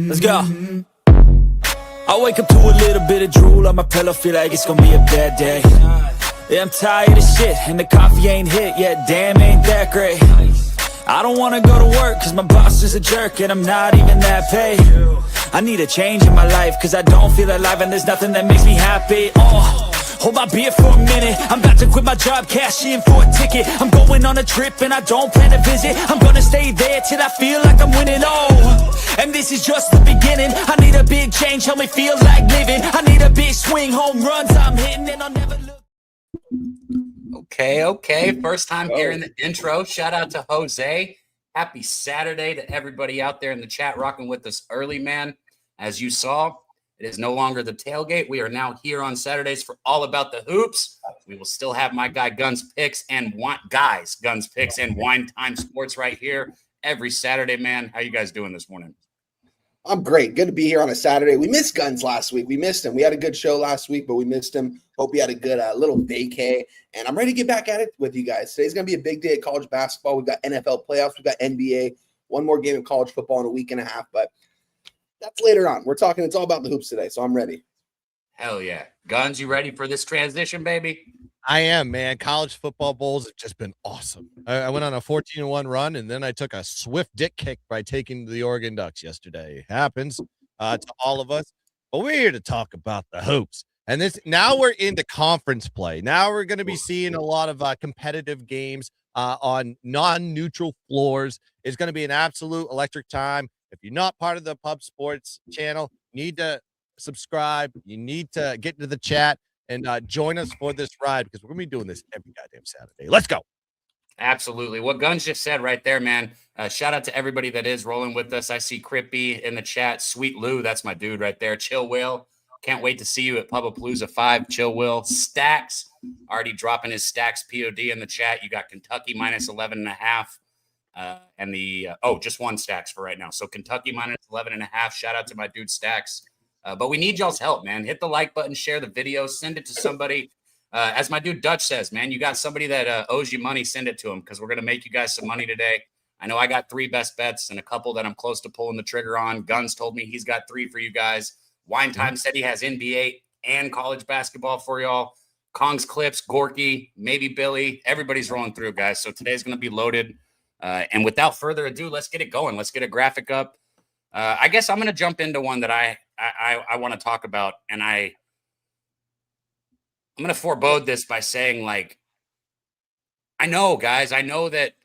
Let's go. I wake up to a little bit of drool on my pillow, feel like it's gonna be a bad day. Yeah, I'm tired of shit, and the coffee ain't hit yet, damn, ain't that great. I don't wanna go to work, cause my boss is a jerk, and I'm not even that paid. I need a change in my life, cause I don't feel alive, and there's nothing that makes me happy. Hold my beer for a minute, I'm about to quit my job, cash in for a ticket. I'm going on a trip and I don't plan to visit. I'm gonna stay there till I feel like I'm winning, and this is just the beginning. I need a big change, help me feel like living. I need a big swing, home runs I'm hitting, and I'll never look. Okay. First time hearing the intro. Shout out to Jose. Happy Saturday to everybody out there in the chat rocking with us early, man. As you saw, it is no longer the tailgate. We are now here on Saturdays for All About the Hoops. We will still have my guy Guns Picks and Guns Picks and Wine Time Sports right here every Saturday, man. How you guys doing this morning? I'm great. Good to be here on a Saturday. We missed Guns last week. We missed him. We had a good show last week, but we missed him. Hope you had a good little vacay. And I'm ready to get back at it with you guys. Today's going to be a big day of college basketball. We've got NFL playoffs. We've got NBA. One more game of college football in a week and a half. But that's later on. We're talking, it's all about the hoops today, so I'm ready. Hell yeah. Guns, you ready for this transition, baby? I am, man. College football bowls have just been awesome. I went on a 14-1 run, and then I took a swift dick kick by taking the Oregon Ducks yesterday. It happens to all of us. But we're here to talk about the hoops. And now we're into conference play. Now we're going to be seeing a lot of competitive games on non-neutral floors. It's going to be an absolute electric time. If you're not part of the Pub Sports channel, you need to subscribe. You need to get into the chat and join us for this ride, because we're going to be doing this every goddamn Saturday. Let's go. Absolutely. What Guns just said right there, man. Shout out to everybody that is rolling with us. I see Crippy in the chat. Sweet Lou, that's my dude right there. Chill Will. Can't wait to see you at Pubapalooza 5. Chill Will. Stacks, already dropping his Stacks POD in the chat. You got Kentucky minus 11.5. And just one Stacks for right now. So Kentucky minus 11.5. Shout out to my dude Stacks. But we need y'all's help, man. Hit the like button, share the video, send it to somebody. As my dude Dutch says, man, you got somebody that owes you money, send it to them, because we're going to make you guys some money today. I know I got 3 best bets and a couple that I'm close to pulling the trigger on. Guns told me he's got 3 for you guys. Wine Time said he has NBA and college basketball for y'all. Kong's Clips, Gorky, maybe Billy. Everybody's rolling through, guys. So today's going to be loaded. And without further ado, let's get it going. Let's get a graphic up. I guess I'm going to jump into one that I want to talk about, and I'm going to forebode this by saying, like, I know, guys, I know that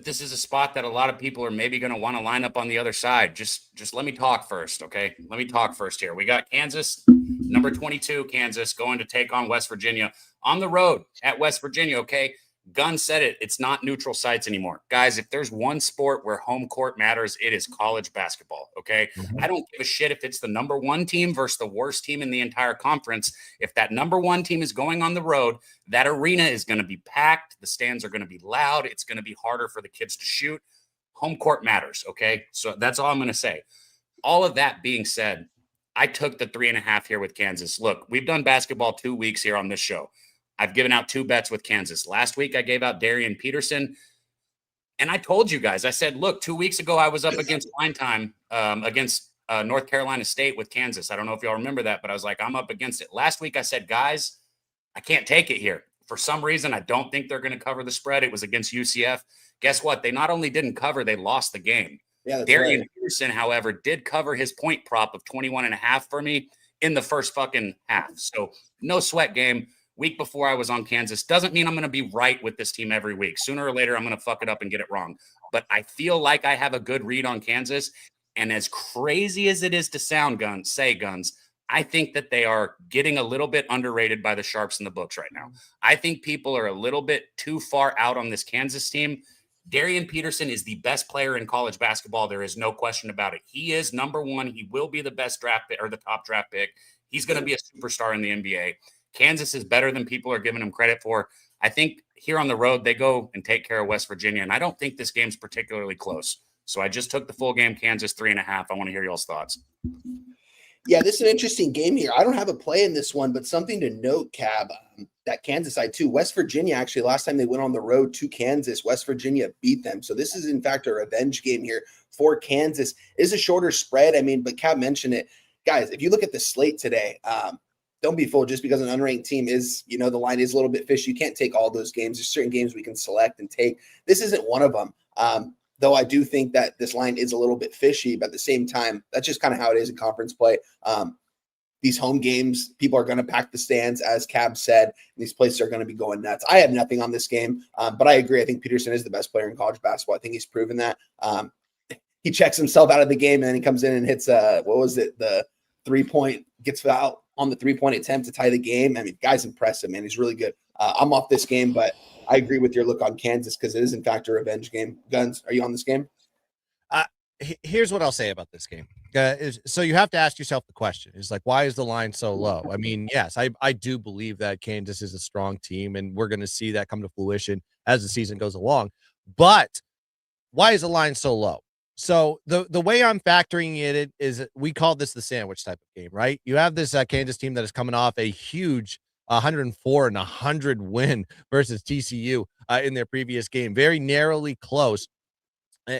this is a spot that a lot of people are maybe going to want to line up on the other side. Just let me talk first, okay? Let me talk first here. We got Kansas, number 22, Kansas, going to take on West Virginia on the road at West Virginia, okay? Gunn said it. It's not neutral sites anymore. Guys, if there's one sport where home court matters, it is college basketball, okay? Mm-hmm. I don't give a shit if it's the number 1 team versus the worst team in the entire conference. If that number 1 team is going on the road, that arena is going to be packed. The stands are going to be loud. It's going to be harder for the kids to shoot. Home court matters, okay? So that's all I'm going to say. All of that being said, I took the 3.5 here with Kansas. Look, we've done basketball 2 weeks here on this show. I've given out 2 bets with Kansas. Last week, I gave out Darian Peterson. And I told you guys, I said, look, 2 weeks ago, I was up against Wine Time against North Carolina State with Kansas. I don't know if y'all remember that, but I was like, I'm up against it. Last week, I said, guys, I can't take it here. For some reason, I don't think they're going to cover the spread. It was against UCF. Guess what? They not only didn't cover, they lost the game. Yeah, Darian Peterson, however, did cover his point prop of 21.5 for me in the first fucking half. So no sweat game. Week before I was on Kansas doesn't mean I'm going to be right with this team every week. Sooner or later, I'm going to fuck it up and get it wrong. But I feel like I have a good read on Kansas. And as crazy as it is to sound, Guns, I think that they are getting a little bit underrated by the sharps in the books right now. I think people are a little bit too far out on this Kansas team. Darian Peterson is the best player in college basketball. There is no question about it. He is number 1. He will be the best draft pick or the top draft pick. He's going to be a superstar in the NBA. Kansas is better than people are giving him credit for. I think here on the road, they go and take care of West Virginia, and I don't think this game's particularly close. So I just took the full game, Kansas 3.5. I want to hear y'all's thoughts. Yeah, this is an interesting game here. I don't have a play in this one, but something to note, Cab, that Kansas side too. West Virginia, actually, last time they went on the road to Kansas, West Virginia beat them. So this is, in fact, a revenge game here for Kansas. It is a shorter spread. I mean, but Cab mentioned it. Guys, if you look at the slate today, don't be fooled just because an unranked team is, the line is a little bit fishy. You can't take all those games. There's certain games we can select and take. This isn't one of them. Though I do think that this line is a little bit fishy, but at the same time, that's just kind of how it is in conference play. These home games, people are going to pack the stands, as Cab said, and these places are going to be going nuts. I have nothing on this game, but I agree. I think Peterson is the best player in college basketball. I think he's proven that. He checks himself out of the game, and then he comes in and hits, the 3-point, gets fouled on the 3-point attempt to tie the game. I mean, guy's impressive, man. He's really good. I'm off this game, but I agree with your look on Kansas because it is, in fact, a revenge game. Guns, are you on this game? Here's what I'll say about this game. So you have to ask yourself the question. It's like, why is the line so low? I mean, yes, I do believe that Kansas is a strong team, and we're going to see that come to fruition as the season goes along. But why is the line so low? So the way I'm factoring it is we call this the sandwich type of game, right? You have this Kansas team that is coming off a huge 104-100 win versus TCU in their previous game, very narrowly close.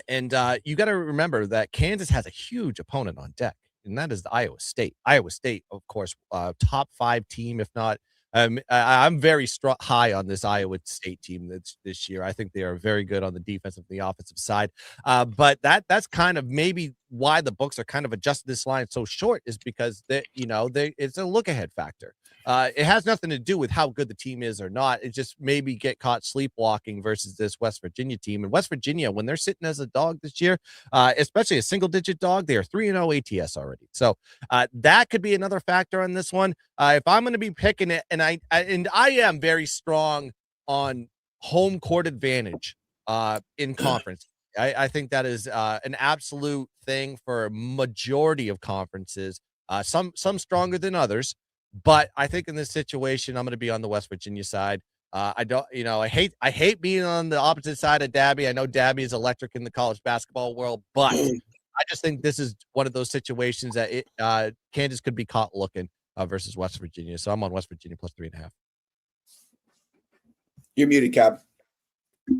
And you got to remember that Kansas has a huge opponent on deck, and that is the Iowa State. Iowa State, of course, top 5 team, if not. I'm very high on this Iowa State team this year. I think they are very good on the defensive and the offensive side. But that's kind of maybe why the books are kind of adjusting this line so short, is because it's a look ahead factor. It has nothing to do with how good the team is or not. It just maybe get caught sleepwalking versus this West Virginia team. And West Virginia, when they're sitting as a dog this year, especially a single-digit dog, they are 3-0 ATS already. So that could be another factor on this one. If I'm going to be picking it, and I am very strong on home court advantage in conference. I think that is an absolute thing for a majority of conferences. Some stronger than others. But I think in this situation, I'm going to be on the West Virginia side. I hate being on the opposite side of Daby. I know Daby is electric in the college basketball world, but I just think this is one of those situations that Kansas could be caught looking versus West Virginia. So I'm on West Virginia plus 3.5. You're muted, Cab.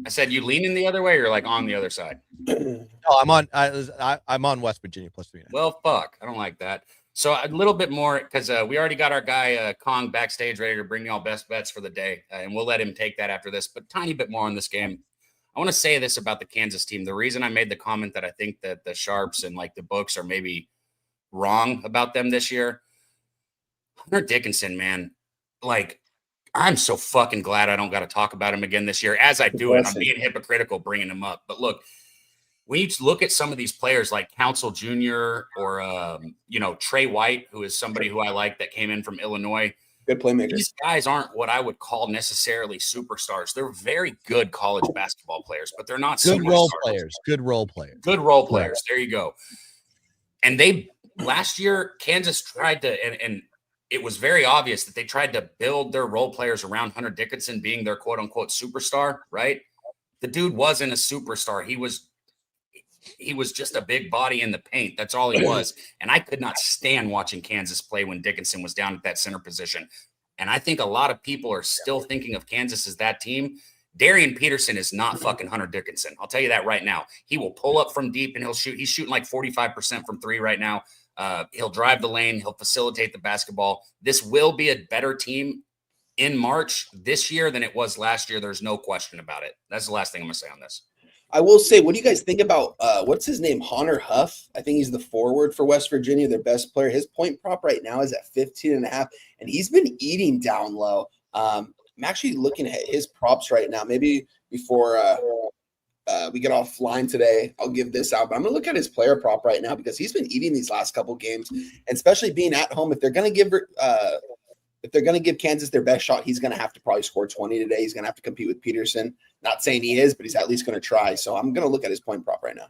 I said you leaning the other way, or like on the other side? No, I'm on West Virginia plus 3.5. Well, fuck, I don't like that. So a little bit more, because we already got our guy Kong backstage ready to bring y'all best bets for the day, and we'll let him take that after this. But tiny bit more on this game. I want to say this about the Kansas team. The reason I made the comment that I think that the sharps and like the books are maybe wrong about them this year. Hunter Dickinson, man, like I'm so fucking glad I don't got to talk about him again this year. As I do it, I'm being hypocritical bringing him up. But look, when you look at some of these players like Council Jr. or, Trey White, who is somebody who I like that came in from Illinois. Good playmaker. These guys aren't what I would call necessarily superstars. They're very good college basketball players, but they're not good role players. Good role players. Good role players. There you go. And last year, Kansas tried to, and it was very obvious that they tried to build their role players around Hunter Dickinson being their quote unquote superstar, right? The dude wasn't a superstar. He was just a big body in the paint. That's all he was. And I could not stand watching Kansas play when Dickinson was down at that center position. And I think a lot of people are still thinking of Kansas as that team. Darian Peterson is not fucking Hunter Dickinson. I'll tell you that right now. He will pull up from deep and he'll shoot. He's shooting like 45% from 3 right now. He'll drive the lane. He'll facilitate the basketball. This will be a better team in March this year than it was last year. There's no question about it. That's the last thing I'm going to say on this. I will say, what do you guys think about what's his name? Hunter Huff. I think he's the forward for West Virginia, their best player. His point prop right now is at 15.5, and he's been eating down low. I'm actually looking at his props right now. Maybe before we get offline today, I'll give this out. But I'm going to look at his player prop right now because he's been eating these last couple games, and especially being at home. If they're going to give Kansas their best shot, he's going to have to probably score 20 today. He's going to have to compete with Peterson. Not saying he is, but he's at least going to try. So I'm going to look at his point prop right now.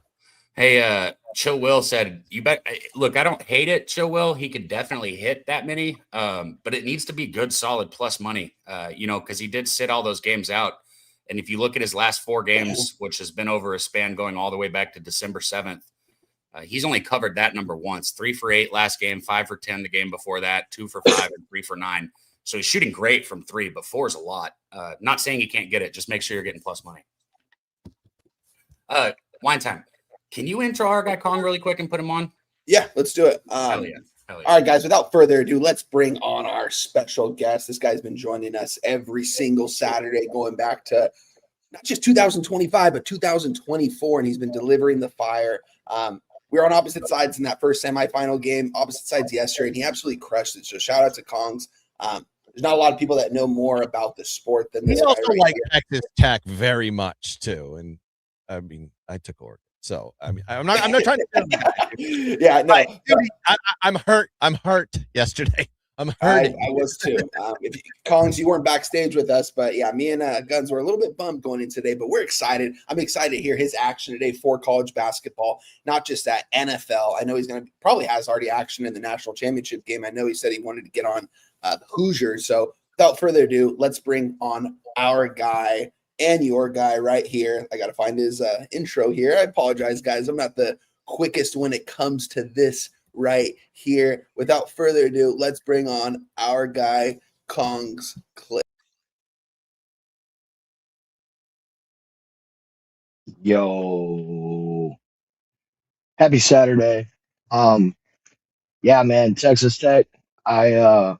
Hey, Chill Will said, "You bet." Look, I don't hate it, Chill Will. He could definitely hit that many, but it needs to be good, solid plus money. Because he did sit all those games out. And if you look at his last 4 games, which has been over a span going all the way back to December 7th, He's only covered that number once. 3 for 8 last game, 5 for 10 the game before that, 2 for 5 and 3 for 9. So he's shooting great from 3, but 4 is a lot. Not saying he can't get it. Just make sure you're getting plus money. Wine time. Can you intro our guy Kong really quick and put him on? Yeah, let's do it. Hell yeah. All right, guys, without further ado, let's bring on our special guest. This guy's been joining us every single Saturday going back to not just 2025, but 2024, and he's been delivering the fire. We were on opposite sides in that first semifinal game, opposite sides yesterday, and he absolutely crushed it. So shout out to Kongs. There's not a lot of people that know more about the sport than this. He also right likes here. Texas Tech very much too, and I mean, I took Oregon, so I mean, I'm not trying to. Yeah, no, Dude, I'm hurt. I'm hurt yesterday. I'm hurting. I was too. Kongs, you weren't backstage with us, but yeah, me and Guns were a little bit bummed going in today, but we're excited. I'm excited to hear his action today for college basketball, not just that NFL. I know he's going to probably has already action in the national championship game. I know he said he wanted to get on the Hoosiers. So without further ado, let's bring on our guy and your guy right here. I got to find his intro here. I apologize, guys. I'm not the quickest when it comes to this right here. Without further ado, let's bring on our guy, Kongs Clip. Yo, happy Saturday. Yeah, man, Texas Tech. I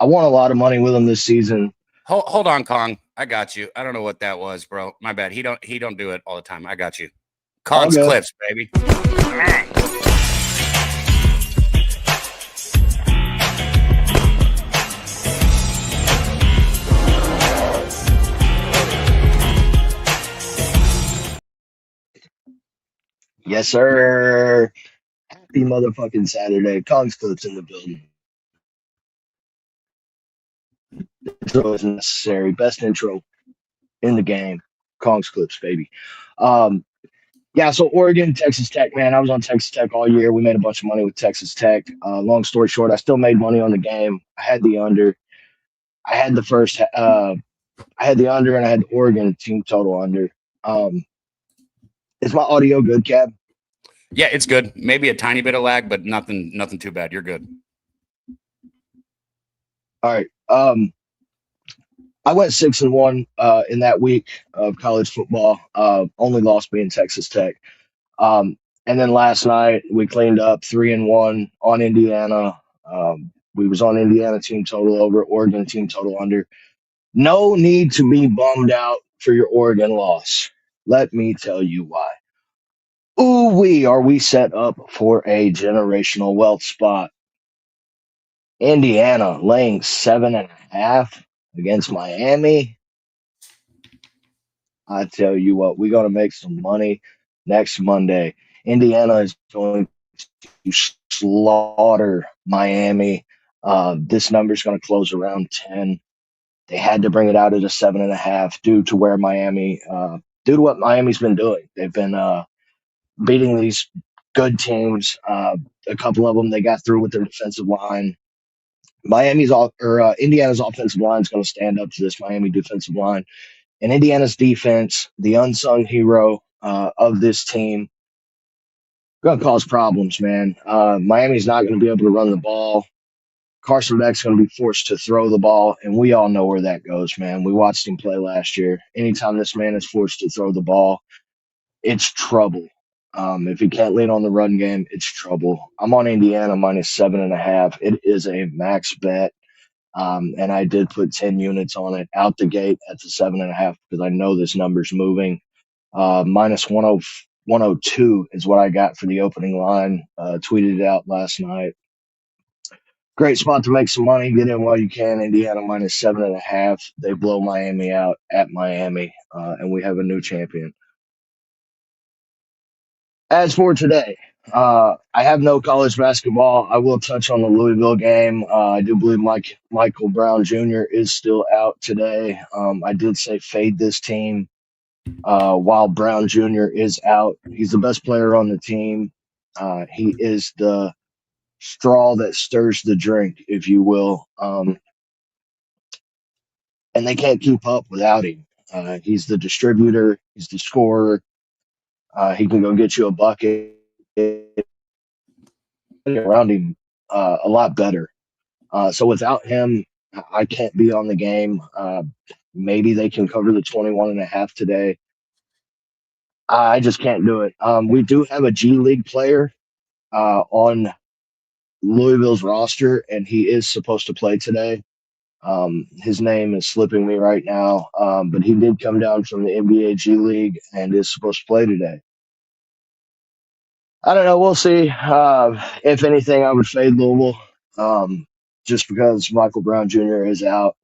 won a lot of money with them this season. Hold on, Kong. I got you. I don't know what that was, bro. My bad. He don't do it all the time. I got you. Kong's Okay. clips, baby. Yes, sir. Happy motherfucking Saturday. Kong's Clips in the building. Intro is necessary. Best intro in the game. Kong's Clips, baby. Yeah, so Oregon, Texas Tech, man. I was on Texas Tech all year. We made a bunch of money with Texas Tech. Long story short, I still made money on the game. I had the under. I had the first. I had the under, and I had the Oregon team total under. Is my audio good, Cab? Yeah, it's good. Maybe a tiny bit of lag, but nothing too bad. You're good. All right. I went 6-1 in that week of college football. Only lost being Texas Tech. And then last night we cleaned up 3-1 on Indiana. We was on Indiana team total over, Oregon team total under. No need to be bummed out for your Oregon loss. Let me tell you why. Ooh, are we set up for a generational wealth spot? Indiana laying 7.5 against Miami. I tell you what, we're going to make some money next Monday. Indiana is going to slaughter Miami. This number is going to close around 10. They had to bring it out at a 7.5 due to what Miami's been doing. They've been beating these good teams. A couple of them they got through with their defensive line. Indiana's offensive line is going to stand up to this Miami defensive line. And Indiana's defense, the unsung hero of this team, going to cause problems, man. Miami's not going to be able to run the ball. Carson Beck's going to be forced to throw the ball, and we all know where that goes, man. We watched him play last year. Anytime this man is forced to throw the ball, it's trouble. If he can't lean on the run game, it's trouble. I'm on Indiana minus 7.5. It is a max bet. And I did put 10 units on it out the gate at the 7.5 because I know this number's moving. Minus 102 is what I got for the opening line. Tweeted it out last night. Great spot to make some money. Get in while you can. Indiana minus 7.5. They blow Miami out at Miami, and we have a new champion. As for today, I have no college basketball. I will touch on the Louisville game. I do believe Michael Brown Jr. is still out today. I did say fade this team while Brown Jr. is out. He's the best player on the team. He is the straw that stirs the drink, if you will. And they can't keep up without him. He's the distributor. He's the scorer. He can go get you a bucket. around him a lot better. So without him, I can't be on the game. Maybe they can cover the 21.5 today. I just can't do it. We do have a G League player on Louisville's roster, and he is supposed to play today. His name is slipping me right now, but he did come down from the NBA G League and is supposed to play today. I don't know. We'll see. If anything, I would fade Louisville just because Michael Brown Jr. is out.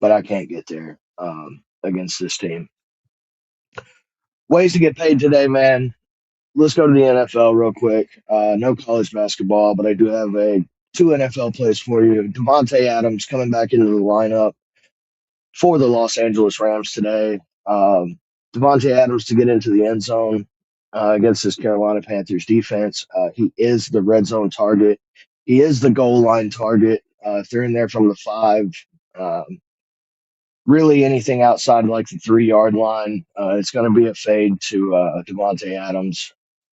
But I can't get there against this team. Ways to get paid today, man. Let's go to the NFL real quick. No college basketball, but I do have two NFL plays for you. Devontae Adams coming back into the lineup for the Los Angeles Rams today. Devontae Adams to get into the end zone against this Carolina Panthers defense. He is the red zone target. He is the goal line target. If they're in there from the 5, really anything outside like the 3-yard line, it's going to be a fade to Devontae Adams.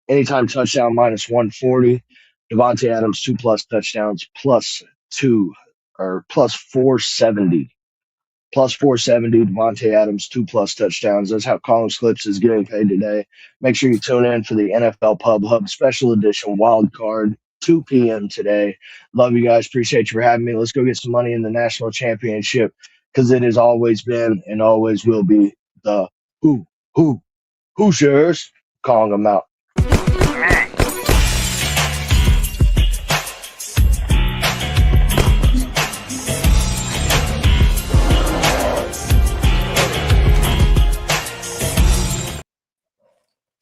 Anytime touchdown minus 140. Devontae Adams 2+ touchdowns plus 470. Plus 470. Devontae Adams 2+ touchdowns. That's how Collins Clips is getting paid today. Make sure you tune in for the NFL Pub Hub Special Edition Wild Card 2 p.m. today. Love you guys. Appreciate you for having me. Let's go get some money in the national championship because it has always been and always will be the Hoosiers. Calling them out.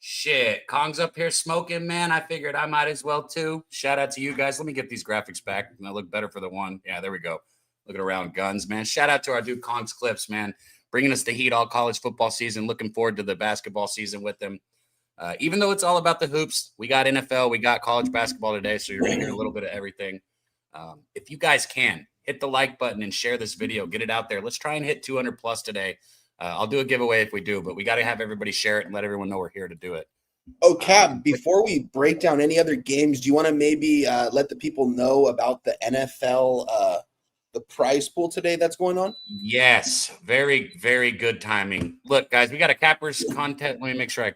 Shit, Kong's up here smoking, man. I figured I might as well too. Shout out to you guys. Let me get these graphics back. I look better for the one. Yeah, there we go. Looking around guns, man. Shout out to our dude Kong's Clips, man. Bringing us the heat all college football season. Looking forward to the basketball season with them. Even though it's all about the hoops, we got NFL, we got college basketball today, so you're going to hear a little bit of everything. If you guys can, hit the like button and share this video. Get it out there. Let's try and hit 200+ today. I'll do a giveaway if we do, but we got to have everybody share it and let everyone know we're here to do it. Oh, Cab, before we break down any other games, do you want to maybe let the people know about the NFL, the prize pool today that's going on? Yes, very, very good timing. Look, guys, we got a Cappers contest. Let me make sure I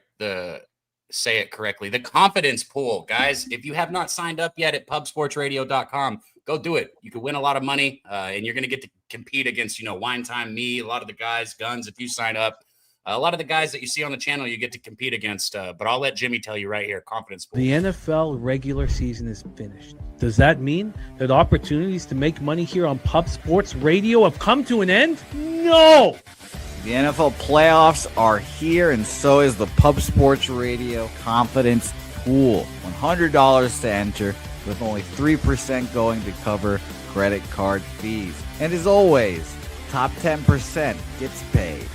say it correctly. The confidence pool, guys. If you have not signed up yet at pubsportsradio.com, go do it. You could win a lot of money, and you're going to get to compete against, Wine Time, me, a lot of the guys, Guns, if you sign up. A lot of the guys that you see on the channel, you get to compete against. But I'll let Jimmy tell you right here, confidence pool. The NFL regular season is finished. Does that mean that opportunities to make money here on Pub Sports Radio have come to an end? No! The NFL playoffs are here, and so is the Pub Sports Radio Confidence Pool. $100 to enter, with only 3% going to cover credit card fees. And as always, top 10% gets paid.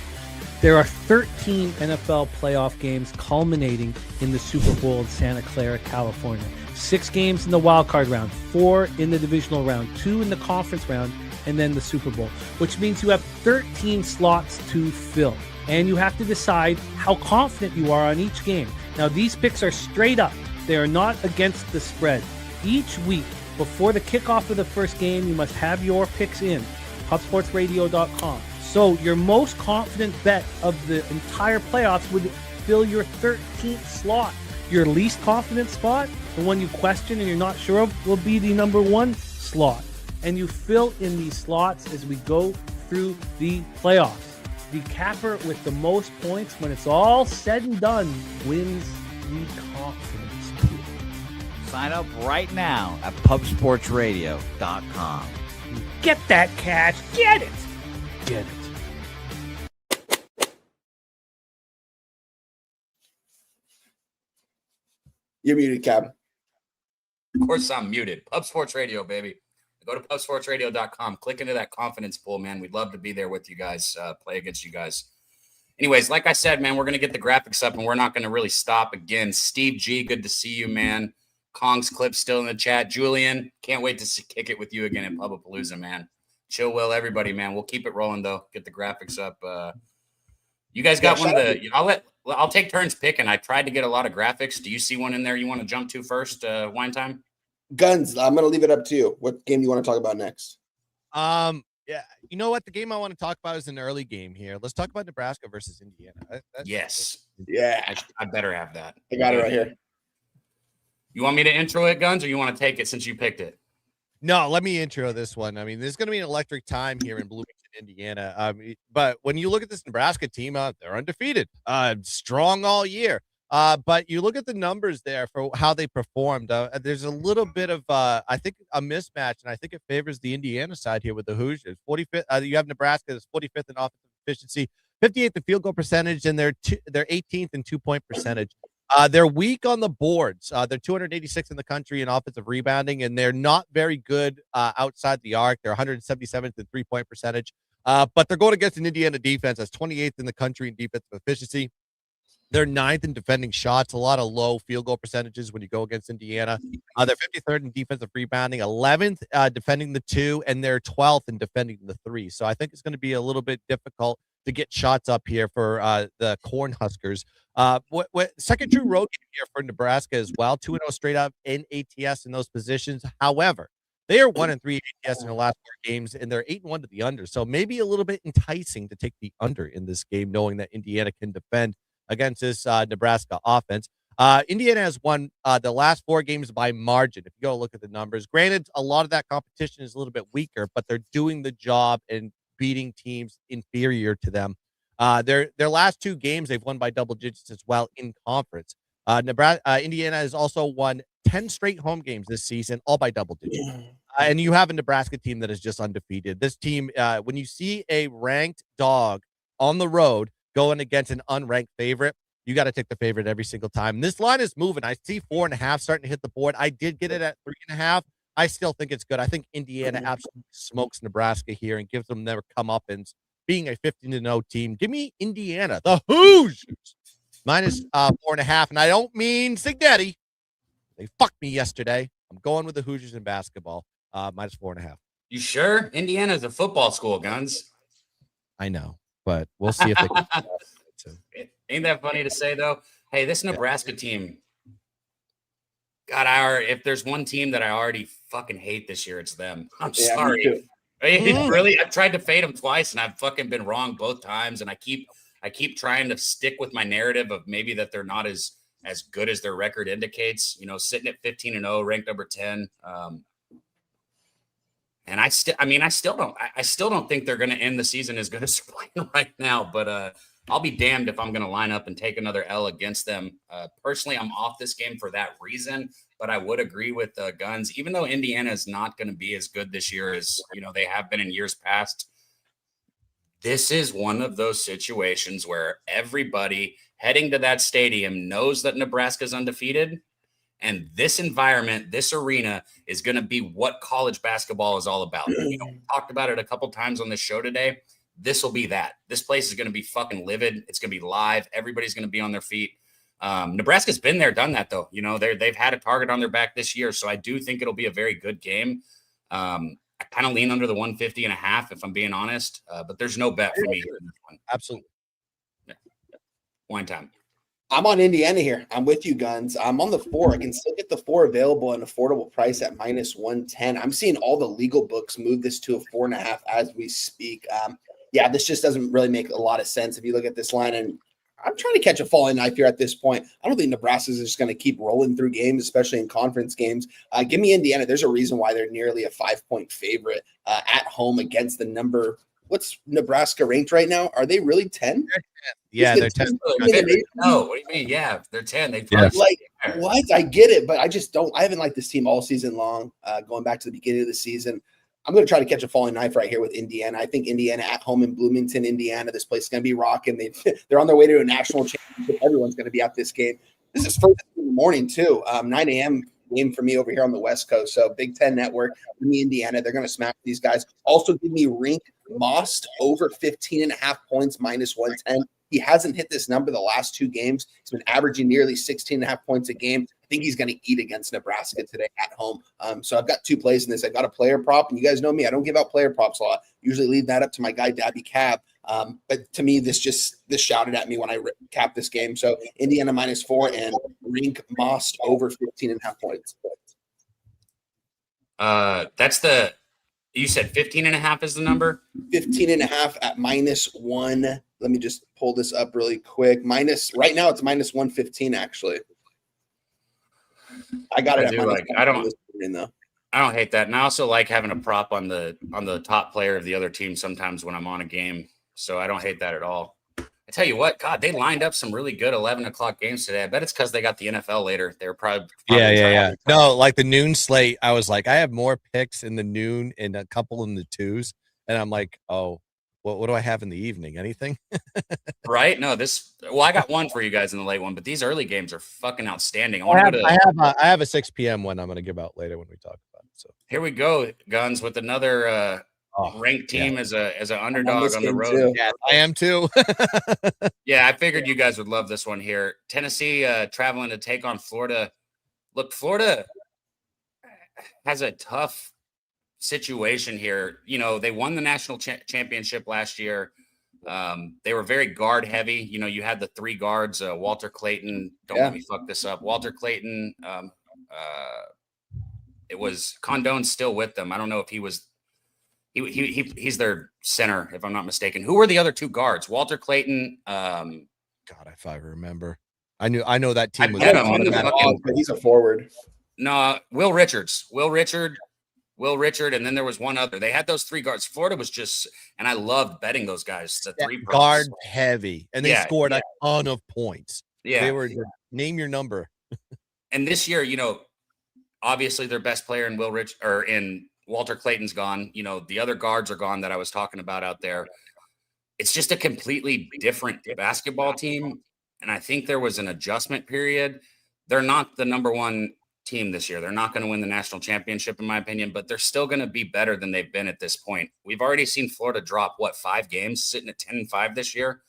There are 13 NFL playoff games culminating in the Super Bowl in Santa Clara, California. 6 games in the wild card round, 4 in the divisional round, 2 in the conference round, and then the Super Bowl, which means you have 13 slots to fill. And you have to decide how confident you are on each game. Now, these picks are straight up. They are not against the spread. Each week, before the kickoff of the first game, you must have your picks in, pubsportsradio.com. So your most confident bet of the entire playoffs would fill your 13th slot. Your least confident spot, the one you question and you're not sure of, will be the number 1 slot. And you fill in these slots as we go through the playoffs. The capper with the most points, when it's all said and done, wins the confidence pool. Sign up right now at pubsportsradio.com. Get that cash. Get it. Get it. You're muted, Cab. Of course I'm muted. Pub Sports Radio, baby. Go to pubsportsradio.com. Click into that confidence pool, man. We'd love to be there with you guys, play against you guys. Anyways, like I said, man, we're going to get the graphics up, and we're not going to really stop again. Steve G, good to see you, man. Kong's Clip still in the chat. Julian, can't wait to kick it with you again at Pubapalooza, man. Chill Will, everybody, man. We'll keep it rolling, though. Get the graphics up. You guys got one of the – I'll take turns picking. I tried to get a lot of graphics. Do you see one in there you want to jump to first, Wine Time? Guns, I'm going to leave it up to you. What game do you want to talk about next? Yeah, you know what? The game I want to talk about is an early game here. Let's talk about Nebraska versus Indiana. Yes. Yeah. I better have that. I got it right here. You want me to intro it, Guns, or you want to take it since you picked it? No, let me intro this one. I mean, there's going to be an electric time here in Bloomington, Indiana. But when you look at this Nebraska team, they're undefeated, strong all year. But you look at the numbers there for how they performed. There's a little bit of, I think, a mismatch, and I think it favors the Indiana side here with the Hoosiers. 45th, you have Nebraska that's 45th in offensive efficiency, 58th in field goal percentage, and they're 18th in 2-point percentage. They're weak on the boards. They're 286 in the country in offensive rebounding, and they're not very good outside the arc. They're 177th in 3-point percentage. But they're going against an Indiana defense that's 28th in the country in defensive efficiency. They're 9th in defending shots, a lot of low field goal percentages when you go against Indiana. They're 53rd in defensive rebounding, 11th defending the 2, and they're 12th in defending the 3. So I think it's going to be a little bit difficult to get shots up here for the Cornhuskers. Second true road game here for Nebraska as well, 2-0 straight up in ATS in those positions. However, they are 1-3 ATS in their last 4 games, and they're 8-1 to the under. So maybe a little bit enticing to take the under in this game, knowing that Indiana can defend against this Nebraska offense. Indiana has won the last 4 games by margin. If you go look at the numbers, granted, a lot of that competition is a little bit weaker, but they're doing the job and beating teams inferior to them. Their last 2 games, they've won by double digits as well in conference. Indiana has also won 10 straight home games this season, all by double digits. And you have a Nebraska team that is just undefeated. This team, when you see a ranked dog on the road going against an unranked favorite, you got to take the favorite every single time. This line is moving. I see 4.5 starting to hit the board. I did get it at 3.5. I still think it's good. I think Indiana absolutely smokes Nebraska here and gives them their comeuppance, being a 15-0 team. Give me Indiana, the Hoosiers, minus 4.5. And I don't mean Signetti. They fucked me yesterday. I'm going with the Hoosiers in basketball, minus 4.5. You sure? Indiana's a football school, Guns. I know, but we'll see if they can. Ain't that funny to say, though? Hey, this Nebraska team, God, if there's one team that I already fucking hate this year, it's them. I'm sorry. Really, I've tried to fade them twice, and I've fucking been wrong both times. And I keep trying to stick with my narrative of maybe that they're not as good as their record indicates. You know, sitting at 15-0, ranked number 10. And I still don't think they're going to end the season as good as they're playing right now. But I'll be damned if I'm going to line up and take another L against them. Personally, I'm off this game for that reason. But I would agree with Guns, even though Indiana is not going to be as good this year as they have been in years past. This is one of those situations where everybody heading to that stadium knows that Nebraska's undefeated. And this environment, this arena is going to be what college basketball is all about. We talked about it a couple times on this show today. This will be that. This place is going to be fucking livid. It's going to be live. Everybody's going to be on their feet. Nebraska's been there, done that, though. They've had a target on their back this year. So I do think it'll be a very good game. I kind of lean under the 150.5, if I'm being honest. But there's no bet for me in this one. Absolutely. Yeah. Wine time. I'm on Indiana here. I'm with you, Guns. I'm on the 4. I can still get the 4 available at an affordable price at minus 110. I'm seeing all the legal books move this to a 4.5 as we speak. This just doesn't really make a lot of sense if you look at this line. And I'm trying to catch a falling knife here at this point. I don't think Nebraska's just going to keep rolling through games, especially in conference games. Give me Indiana. There's a reason why they're nearly a 5-point favorite at home against the number. What's Nebraska ranked right now? Are they really 10? Yeah, they're 10. No, what do you mean? Yeah, they're 10. What? I get it, but I just don't. I haven't liked this team all season long. Going back to the beginning of the season, I'm going to try to catch a falling knife right here with Indiana. I think Indiana at home in Bloomington, Indiana. This place is going to be rocking. They're on their way to a national championship. Everyone's going to be at this game. This is first in the morning too. 9 a.m. game for me over here on the West Coast. So Big Ten Network, give me Indiana. They're going to smack these guys. Also give me Rink Most over 15.5 points, minus 110. He hasn't hit this number the last 2 games. He's been averaging nearly 16.5 points a game. think he's going to eat against Nebraska today at home. So I've got 2 plays in this. I've got a player prop, and you guys know me. I don't give out player props a lot. Usually leave that up to my guy, Daby Cab. But to me, this shouted at me when I capped this game. So Indiana -4 and Rink Most over 15.5 points. You said 15.5 is the number? 15.5 at -1. Let me just pull this up really quick. Right now it's -115 actually. I got it at I don't hate that. And I also like having a prop on the top player of the other team sometimes when I'm on a game. So I don't hate that at all. I tell you what, God, they lined up some really good 11 o'clock games today. I bet it's because they got the NFL later. They were probably yeah. No, like the noon slate, I was like, I have more picks in the noon and a couple in the 2s. And I'm like, oh, what do I have in the evening? Anything? Right? No, I got one for you guys in the late one, but these early games are fucking outstanding. I have a 6 p.m. one I'm going to give out later when we talk about it. So here we go, Guns, with another ranked team as an underdog on the road. Yeah, I am too. Yeah, I figured you guys would love this one here. Tennessee traveling to take on Florida. Look, Florida has a tough situation here. You know, they won the national championship last year. They were very guard heavy. You know, you had the 3 guards, Walter Clayton. Don't let me fuck this up. Walter Clayton. It was Condon still with them. I don't know if he was. He's their center, if I'm not mistaken. Who were the other 2 guards? Walter Clayton. God, if I remember, I know that team was. But he's a forward. No, Will Richard, and then there was one other. They had those 3 guards. Florida was just, and I loved betting those guys. The 3 guard heavy, and they scored a ton of points. Yeah, they were name your number. And this year, you know, obviously their best player in Walter Clayton's gone. You know, the other guards are gone that I was talking about out there. It's just a completely different basketball team. And I think there was an adjustment period. They're not the number 1 team this year. They're not going to win the national championship, in my opinion, but they're still going to be better than they've been at this point. We've already seen Florida drop, 5 games, sitting at 10-5 this year.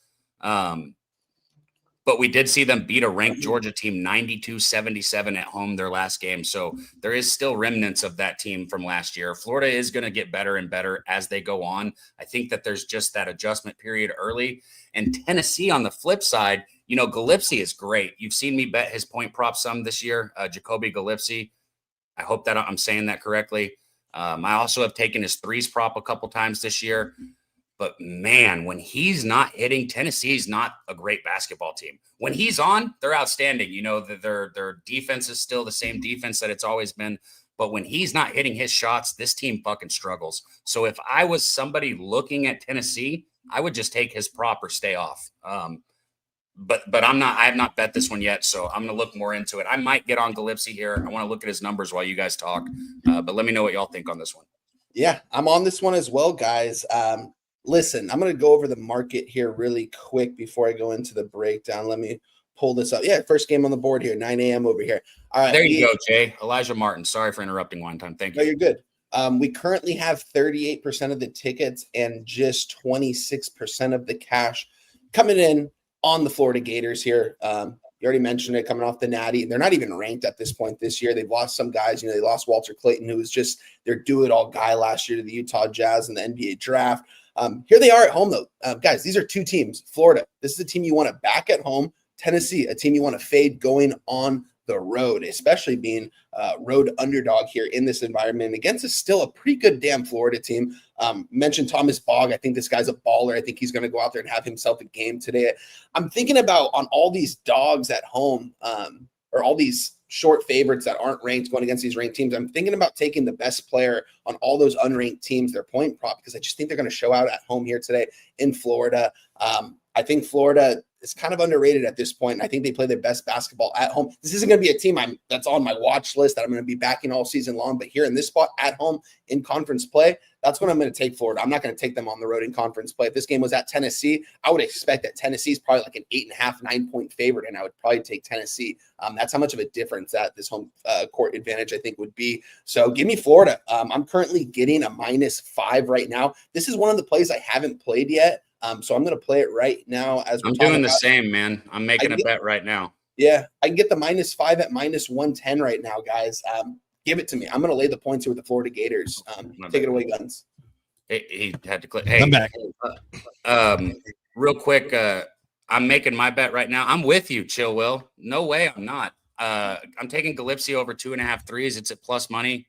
But we did see them beat a ranked Georgia team 92-77 at home their last game. So there is still remnants of that team from last year. Florida is going to get better and better as they go on. I think that there's just that adjustment period early. And Tennessee on the flip side, you know, Gillespie is great. You've seen me bet his point prop some this year, Jacoby Gillespie. I hope that I'm saying that correctly. I also have taken his 3s prop a couple times this year. But man, when he's not hitting, Tennessee's not a great basketball team. When he's on, they're outstanding. You know, their defense is still the same defense that it's always been. But when he's not hitting his shots, this team fucking struggles. So if I was somebody looking at Tennessee, I would just take his prop or stay off. But I'm not. I have not bet this one yet, so I'm going to look more into it. I might get on Gillespie here. I want to look at his numbers while you guys talk. But let me know what y'all think on this one. Yeah, I'm on this one as well, guys. Listen, I'm going to go over the market here really quick before I go into the breakdown. Let me pull this up. Yeah, first game on the board here, 9 a.m. over here. All right. There you go, Jay. Elijah Martin. Sorry for interrupting one time. Thank you. No, you're good. We currently have 38% of the tickets and just 26% of the cash coming in on the Florida Gators here. You already mentioned it, coming off the Natty. They're not even ranked at this point this year. They've lost some guys. You know, they lost Walter Clayton, who was just their do-it-all guy last year to the Utah Jazz in the NBA draft. Here they are at home, though. Guys, these are 2 teams. Florida, this is a team you want to back at home. Tennessee, a team you want to fade going on the road, especially being road underdog here in this environment against still a pretty good damn Florida team. Mentioned Thomas Bogg. I think this guy's a baller. I think he's going to go out there and have himself a game today. I'm thinking about on all these dogs at home or all these short favorites that aren't ranked going against these ranked teams. I'm thinking about taking the best player on all those unranked teams, their point prop, because I just think they're going to show out at home here today in Florida. I think Florida is kind of underrated at this point, and I think they play their best basketball at home. This isn't going to be a team that's on my watch list that I'm going to be backing all season long, but here in this spot at home in conference play, that's when I'm going to take Florida. I'm not going to take them on the road in conference play. If this game was at Tennessee, I would expect that Tennessee's probably like an 8.5, 9-point favorite, and I would probably take Tennessee. That's how much of a difference that this home court advantage I think would be. So give me Florida. I'm currently getting a -5 right now. This is one of the plays I haven't played yet. So I'm going to play it right now as we're I'm doing the same, man. I'm making a bet right now. Yeah, I can get the -5 at -110 right now, guys. Give it to me. I'm going to lay the points here with the Florida Gators. Take it away, Guns. He had to click. Hey, I'm back. Real quick, I'm making my bet right now. I'm with you, Chill Will. No way I'm not. I'm taking Gillespie over 2.5 threes. It's at plus money.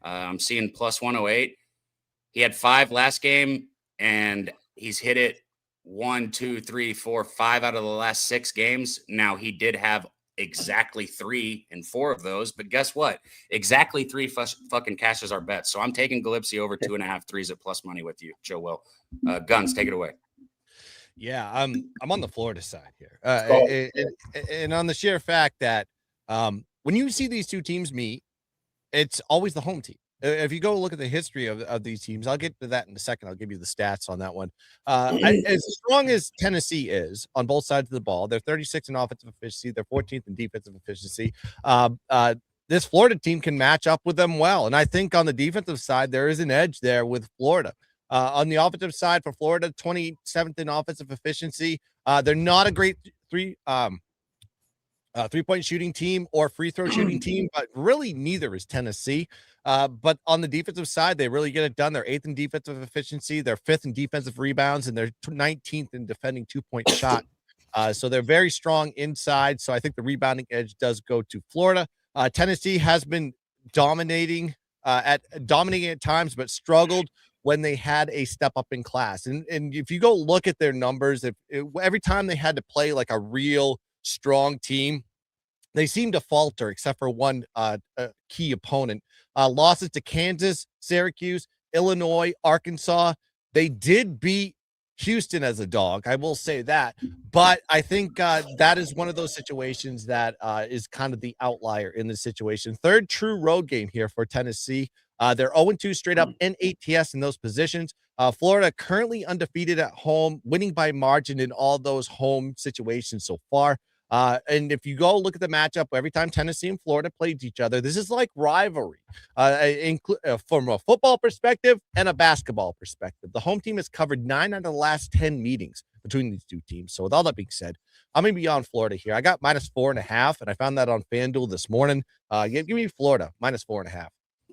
I'm seeing plus 108. He had 5 last game, and he's hit it 1, 2, 3, 4, 5 out of the last 6 games. Now, he did have exactly 3 in 4 of those, but guess what? Exactly 3 fucking cashes our bet. So I'm taking Gillespie over 2.5 threes at plus money with you, Joe Will. Guns, take it away. Yeah, I'm on the Florida side here, and on the sheer fact that when you see these two teams meet, it's always the home team. If you go look at the history of these teams, I'll get to that in a second. I'll give you the stats on that one. As strong as Tennessee is on both sides of the ball, they're 36 in offensive efficiency, they're 14th in defensive efficiency. This Florida team can match up with them well, and I think on the defensive side there is an edge there with Florida. On the offensive side for Florida, 27th in offensive efficiency. They're not a great three-point shooting team or free throw shooting team, but really neither is Tennessee. But on the defensive side, they really get it done. They're 8th in defensive efficiency. They're 5th in defensive rebounds, and they're 19th in defending 2-point shot. So they're very strong inside. So I think the rebounding edge does go to Florida. Tennessee has been dominating at times, but struggled when they had a step up in class. And if you go look at their numbers, every time they had to play like a real strong team, they seem to falter except for one key opponent. Losses to Kansas, Syracuse, Illinois, Arkansas. They did beat Houston as a dog, I will say that. But I think that is one of those situations that is kind of the outlier in this situation. Third true road game here for Tennessee. They're 0-2 straight up NATS in those positions. Florida currently undefeated at home, winning by margin in all those home situations so far. And if you go look at the matchup, every time Tennessee and Florida played each other, this is like rivalry from a football perspective and a basketball perspective. The home team has covered 9 out of the last 10 meetings between these two teams. So with all that being said, I'm going to be on Florida here. I got -4.5, and I found that on FanDuel this morning. Give me Florida, -4.5.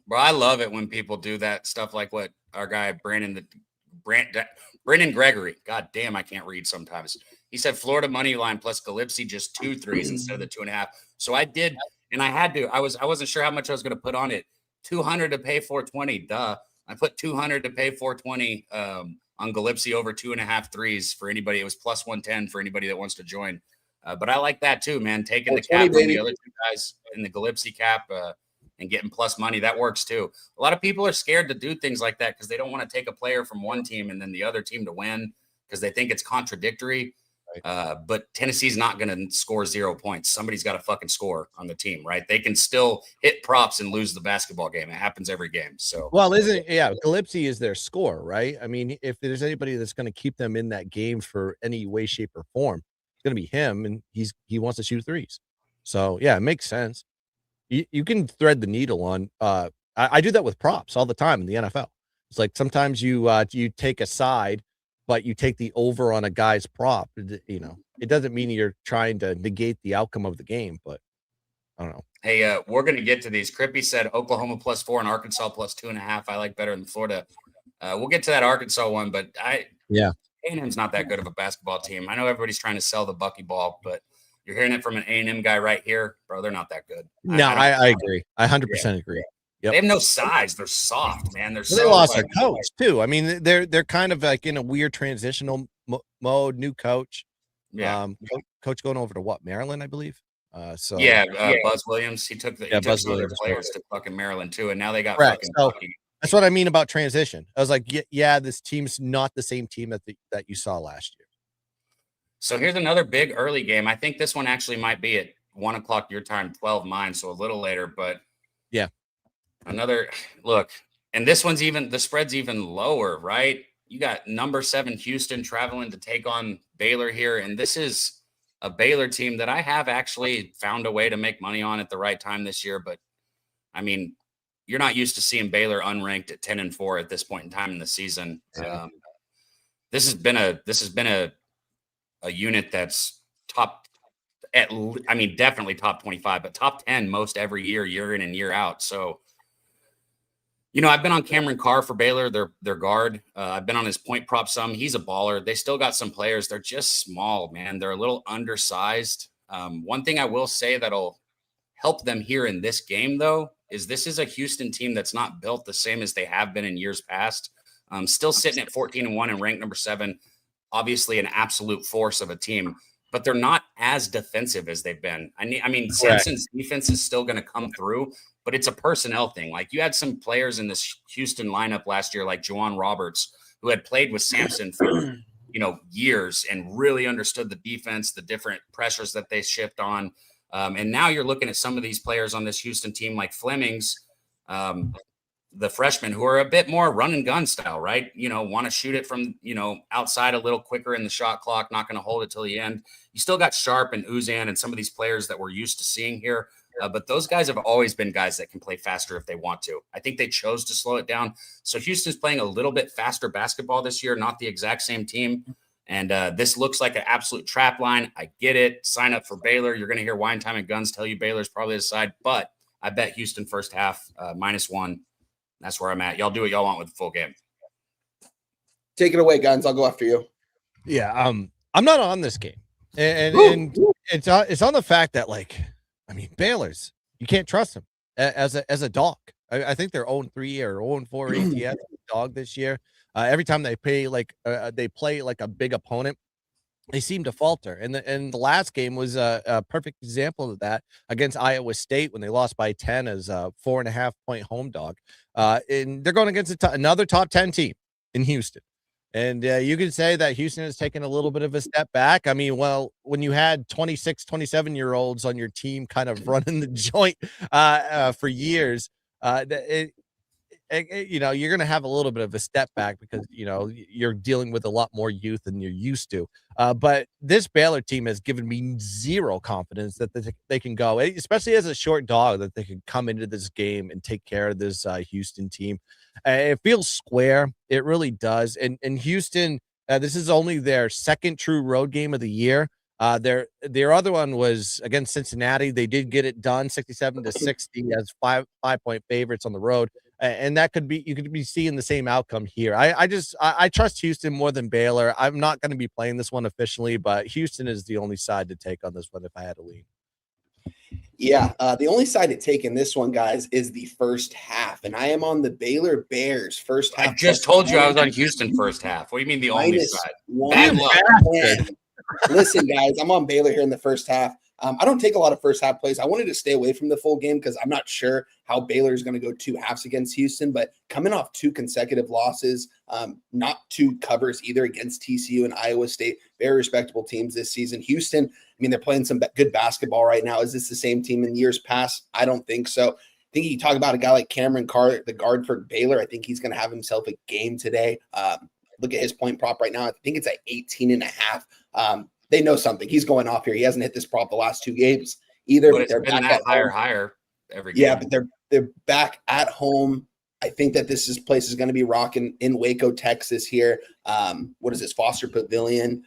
Bro, I love it when people do that stuff like what our guy Brendan Gregory. God damn, I can't read sometimes. He said Florida money line plus Gillespie just 2 threes instead of the 2.5. So I did, and I had to. I wasn't sure how much I was going to put on it. 200 to pay 420. Duh. I put 200 to pay 420 on Gillespie over 2.5 threes for anybody. It was plus 110 for anybody that wants to join. But I like that too, man. Taking the cap on the other two guys in the Gillespie cap. And getting plus money, that works too. A lot of people are scared to do things like that because they don't want to take a player from one team and then the other team to win because they think it's contradictory. Right. But Tennessee's not going to score 0 points. Somebody's got to fucking score on the team, right? They can still hit props and lose the basketball game. It happens every game. So, well, Gillespie is their scorer, right? I mean, if there's anybody that's going to keep them in that game for any way, shape, or form, it's going to be him, and he wants to shoot threes. So, yeah, it makes sense. You can thread the needle on. I do that with props all the time in the NFL. It's like sometimes you take a side, but you take the over on a guy's prop. It doesn't mean you're trying to negate the outcome of the game, but I don't know. Hey, we're going to get to these. Crippy said Oklahoma +4 and Arkansas +2.5. I like better than Florida. We'll get to that Arkansas one, but A&M's not that good of a basketball team. I know everybody's trying to sell the buckyball, but you're hearing it from an A&M guy right here, bro. They're not that good. No, I agree. I 100% agree. Yep. They have no size. They're soft, man. They lost their coach too. I mean, they're kind of like in a weird transitional mode. New coach. Yeah. Coach going over to what? Maryland, I believe. Buzz Williams. He took some of their players to fucking Maryland too, and now they got fucking. So, that's what I mean about transition. I was like, yeah, this team's not the same team that you saw last year. So here's another big early game. I think this one actually might be at 1 o'clock your time, 12 mine, so a little later. But yeah, another look, and this one's the spread's even lower, right? You got number 7 Houston traveling to take on Baylor here, and this is a Baylor team that I have actually found a way to make money on at the right time this year. But I mean, you're not used to seeing Baylor unranked at 10-4 at this point in time in the season. Yeah. This has been a unit that's top definitely top 25, but top 10 most every year in and year out. So, I've been on Cameron Carr for Baylor, their guard. I've been on his point prop some. He's a baller. They still got some players. They're just small, man. They're a little undersized. One thing I will say that'll help them here in this game, though, is this is a Houston team that's not built the same as they have been in years past. Still sitting at 14-1 and ranked number 7. Obviously an absolute force of a team, but they're not as defensive as they've been. Samson's defense is still going to come through, but it's a personnel thing. Like, you had some players in this Houston lineup last year, like Juwan Roberts, who had played with Samson for, years and really understood the defense, the different pressures that they shift on. And now you're looking at some of these players on this Houston team, like Fleming's, the freshmen, who are a bit more run and gun style, right? Want to shoot it from, outside a little quicker in the shot clock, not going to hold it till the end. You still got Sharp and Uzan and some of these players that we're used to seeing here. But those guys have always been guys that can play faster if they want to. I think they chose to slow it down. So Houston's playing a little bit faster basketball this year, not the exact same team. And this looks like an absolute trap line. I get it. Sign up for Baylor. You're going to hear Wine Time and Guns tell you Baylor's probably the side, but I bet Houston first half -1. That's where I'm at. Y'all do what y'all want with the full game. Take it away, Guns. I'll go after you. Yeah, I'm not on this game, and it's on the fact that, Baylor's, you can't trust them as a dog. I think they're 0-3 or 0-4 ATS dog this year. Every time they play a big opponent, they seem to falter. And the last game was a perfect example of that against Iowa State when they lost by 10 as a 4.5-point home dog. And they're going against another top 10 team in Houston. And you could say that Houston has taken a little bit of a step back. When you had 26, 27-year-olds on your team kind of running the joint for years, you're going to have a little bit of a step back because, you're dealing with a lot more youth than you're used to. But this Baylor team has given me zero confidence that they can go, especially as a short dog, that they can come into this game and take care of this Houston team. It feels square. It really does. And Houston, this is only their second true road game of the year. Their other one was against Cincinnati. They did get it done 67-60 as 5-point favorites on the road. And that you could be seeing the same outcome here. I trust Houston more than Baylor. I'm not going to be playing this one officially, but Houston is the only side to take on this one if I had to lean. Yeah, the only side to take in this one, guys, is the first half, and I am on the Baylor Bears first half. I just told you I was on Houston first half. What do you mean the only side? Bad luck. Listen, guys, I'm on Baylor here in the first half. I don't take a lot of first half plays. I wanted to stay away from the full game because I'm not sure how Baylor is going to go 2 halves against Houston, but coming off 2 consecutive losses, not 2 covers either against TCU and Iowa State, very respectable teams this season. Houston, they're playing some good basketball right now. Is this the same team in years past? I don't think so. I think you talk about a guy like Cameron Carr, the guard for Baylor. I think he's going to have himself a game today. Look at his point prop right now. I think it's at 18.5. They know something. He's going off here. He hasn't hit this prop the last 2 games either. But they're back at higher every game. Yeah, but they're back at home. I think that place is going to be rocking in Waco, Texas here. What is this, Foster Pavilion?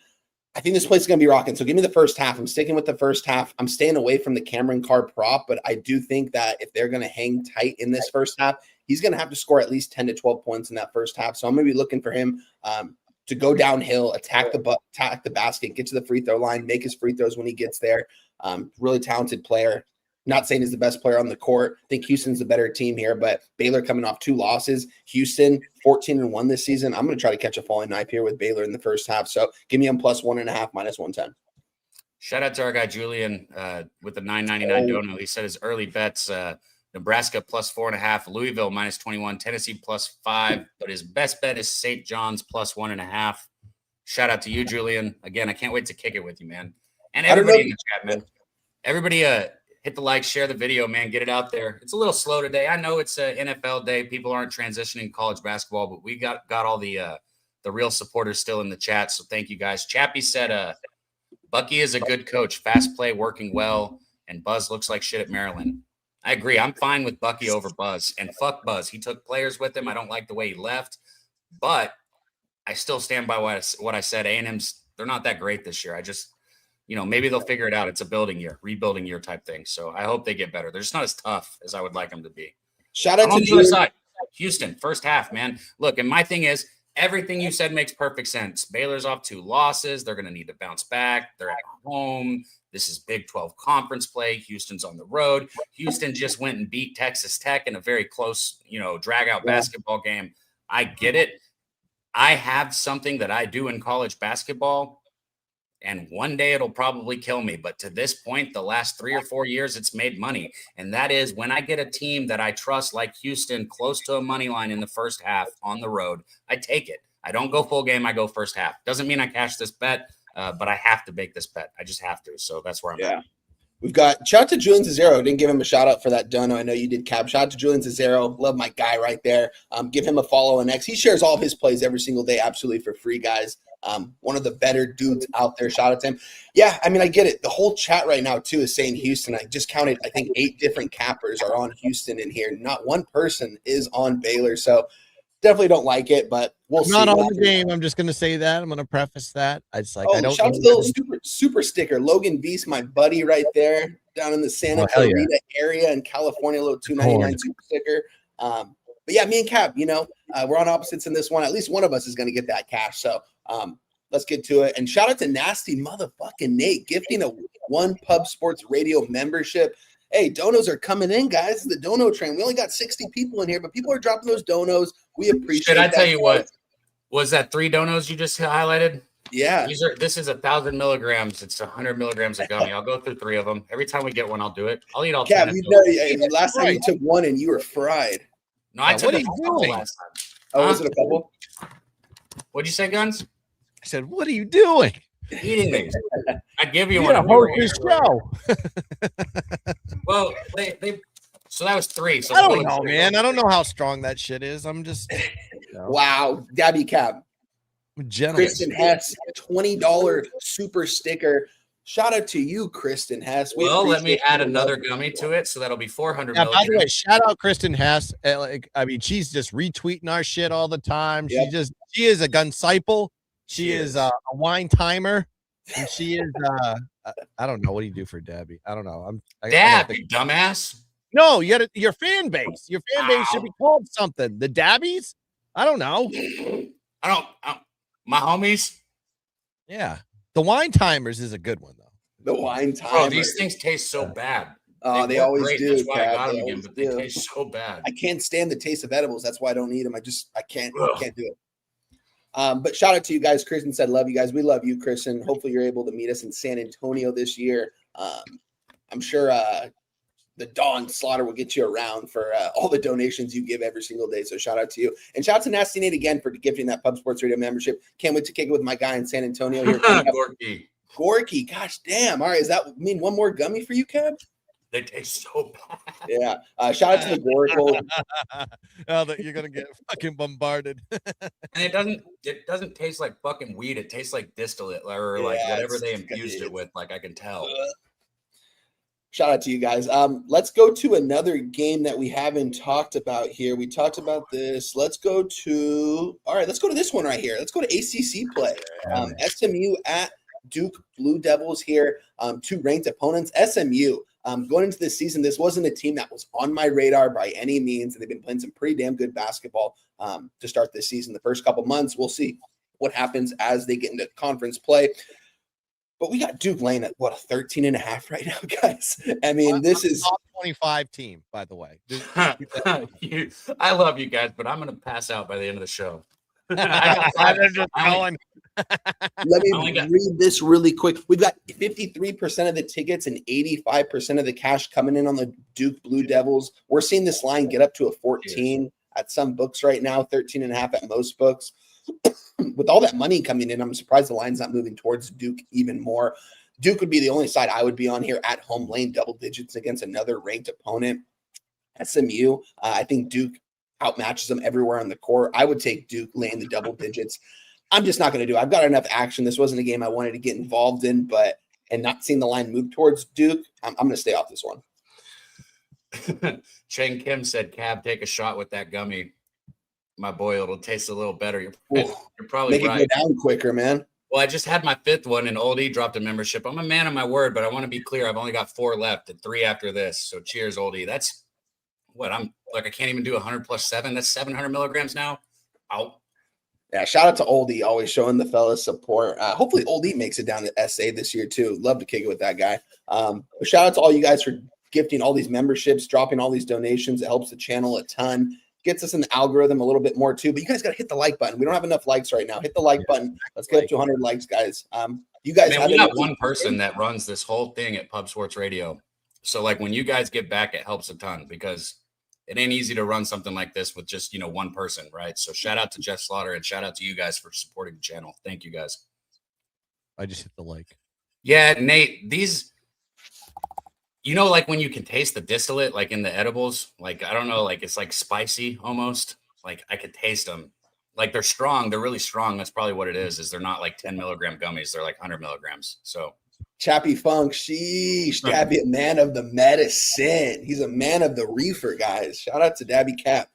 I think this place is going to be rocking. So give me the first half. I'm sticking with the first half. I'm staying away from the Cameron Carr prop, but I do think that if they're going to hang tight in this first half, he's going to have to score at least 10 to 12 points in that first half. So I'm going to be looking for him to go downhill, attack the basket, get to the free throw line, make his free throws when he gets there. Really talented player. Not saying he's the best player on the court. I think Houston's the better team here, but Baylor coming off 2 losses. Houston 14-1 this season. I'm going to try to catch a falling knife here with Baylor in the first half. So give me him +1.5, -110. Shout out to our guy Julian with the $9.99 donut. He said his early bets. Nebraska +4.5, Louisville -21, Tennessee +5, but his best bet is St. John's +1.5. Shout out to you, Julian. Again, I can't wait to kick it with you, man. And everybody in the chat, man. Everybody hit the like, share the video, man. Get it out there. It's a little slow today. I know it's an NFL day. People aren't transitioning college basketball, but we got all the real supporters still in the chat, so thank you guys. Chappie said Bucky is a good coach, fast play, working well, and Buzz looks like shit at Maryland. I agree. I'm fine with Bucky over Buzz, and fuck Buzz. He took players with him. I don't like the way he left, but I still stand by what I said. A&M's, they're not that great this year. maybe they'll figure it out. It's a rebuilding year type thing. So I hope they get better. They're just not as tough as I would like them to be. Shout out on to the other side. Houston, first half, man. Look, and my thing is, everything you said makes perfect sense. Baylor's off 2 losses. They're going to need to bounce back. They're at home. This is Big 12 conference play. Houston's on the road. Houston just went and beat Texas Tech in a very close, drag-out basketball game. I get it. I have something that I do in college basketball, and one day it'll probably kill me. But to this point, the last 3 or 4 years, it's made money. And that is when I get a team that I trust, like Houston, close to a money line in the first half on the road, I take it. I don't go full game. I go first half. Doesn't mean I cash this bet, but I have to make this bet. I just have to. So that's where I'm at. We've got shout out to Julian Cesaro. Didn't give him a shout out for that dono. I know you did, Cab. Shout out to Julian Cesaro. Love my guy right there. Give him a follow on X. He shares all of his plays every single day, absolutely for free, guys. One of the better dudes out there. Shout out to him. Yeah, I mean, I get it. The whole chat right now, too, is saying Houston. I just counted, I think, 8 different cappers are on Houston in here. Not one person is on Baylor. So definitely don't like it, but we'll see. Not on the game. I'm just going to say that. I'm going to preface that. I don't. Shout out to the little super sticker. Logan Beast, my buddy right there down in the Santa Clarita area in California, a little $2.99 super sticker. But yeah, me and Cap, we're on opposites in this one. At least one of us is going to get that cash. So let's get to it. And shout out to Nasty Motherfucking Nate gifting a One Pub Sports Radio membership. Hey, donos are coming in, guys. The dono train. We only got 60 people in here, but people are dropping those donos. We appreciate it. Should I tell you what? Was that 3 donos you just highlighted? Yeah. This is 1,000 milligrams. It's 100 milligrams of gummy. I'll go through 3 of them. Every time we get one, I'll do it. I'll eat all 10. Last time you took one and you were fried. No, I took a couple last time. Oh, was it a couple? What'd you say, Guns? I said, what are you doing? Eating these. I'd give you You one. hold this show. Well, so that was 3. So I don't know, man. I don't know how strong that shit is. I'm just Wow. Daby Cab. Kristen Hess, $20 super sticker. Shout out to you, Kristen Hess. Well, let me add another gummy to it, so that'll be 400 milligrams. By the way, shout out Kristen Hess. She's just retweeting our shit all the time. Yep. She is a gun disciple. She is a wine timer, and she is I don't know. What do you do for Daby? I don't know. Daby, dumbass. No, your fan base. Your fan base should be called something. The Dabbies? I don't know. My homies. Yeah. The wine timers is a good one, though. The wine timers. Bro, these things taste so bad. Oh, they always great. do. That's why I got them again, but they taste so bad. I can't stand the taste of edibles. That's why I don't eat them. I can't do it. But shout out to you guys. Kristen said, love you guys. We love you, Kristen. Hopefully you're able to meet us in San Antonio this year. I'm sure the Dawn Slaughter will get you around for all the donations you give every single day. So shout out to you. And shout out to Nasty Nate again for gifting that Pub Sports Radio membership. Can't wait to kick it with my guy in San Antonio here. Gorky. Gosh damn. All right. Does that mean one more gummy for you, Cab? They taste so bad. Yeah. Shout out to the Goracle. You're gonna get fucking bombarded. And it doesn't taste like fucking weed. It tastes like distillate or like whatever they infused it with. Like I can tell. Shout out to you guys. Let's go to another game that we haven't talked about here. We talked about this. Let's go to this one right here. Let's go to ACC play. SMU at Duke Blue Devils here. 2 ranked opponents. SMU. Going into this season, this wasn't a team that was on my radar by any means, and they've been playing some pretty damn good basketball to start this season. The first couple months, we'll see what happens as they get into conference play. But we got Duke Lane at, 13.5 right now, guys? I mean, this is top 25 team, by the way. I love you guys, but I'm going to pass out by the end of the show. Let me read this really quick. We've got 53% of the tickets and 85% of the cash coming in on the Duke Blue Devils. We're seeing this line get up to a 14 at some books right now, 13.5 at most books. With all that money coming in, I'm surprised the line's not moving towards Duke even more. Duke would be the only side I would be on here at home, laying double digits against another ranked opponent. SMU, I think Duke outmatches them everywhere on the court. I would take Duke laying the double digits. I'm just not going to do it. I've got enough action. This wasn't a game I wanted to get involved in, and not seeing the line move towards Duke, I'm going to stay off this one. Cheng Kim said, Cab, take a shot with that gummy. My boy, it'll taste a little better. You're probably make right. It go down quicker, man. Well, I just had my 5th one, and Old E dropped a membership. I'm a man of my word, but I want to be clear. I've only got 4 left and 3 after this. So cheers, Old E. That's what I'm like. I can't even do 100 plus 7. That's 700 milligrams now. Out. Yeah, shout out to Oldie, always showing the fellas support. Hopefully Oldie makes it down to SA this year too. Love to kick it with that guy. But shout out to all you guys for gifting all these memberships, dropping all these donations. It helps the channel a ton. Gets us in the algorithm a little bit more too. But you guys got to hit the like button. We don't have enough likes right now. Hit the like button. Let's get up to 100 likes, guys. You guys Man, we got one person that runs this whole thing at Pub Sports Radio. So like when you guys get back, it helps a ton because it ain't easy to run something like this with just, one person, right? So shout out to Jeff Slaughter and shout out to you guys for supporting the channel. Thank you guys. I just hit the like. Yeah, Nate, these, like when you can taste the distillate, like in the edibles, like, I don't know, like it's like spicy almost. Like I could taste them. Like they're strong. They're really strong. That's probably what it is they're not like 10 milligram gummies. They're like 100 milligrams. So Chappie Funk, sheesh, Daby, a man of the medicine. He's a man of the reefer, guys. Shout out to Daby Cab.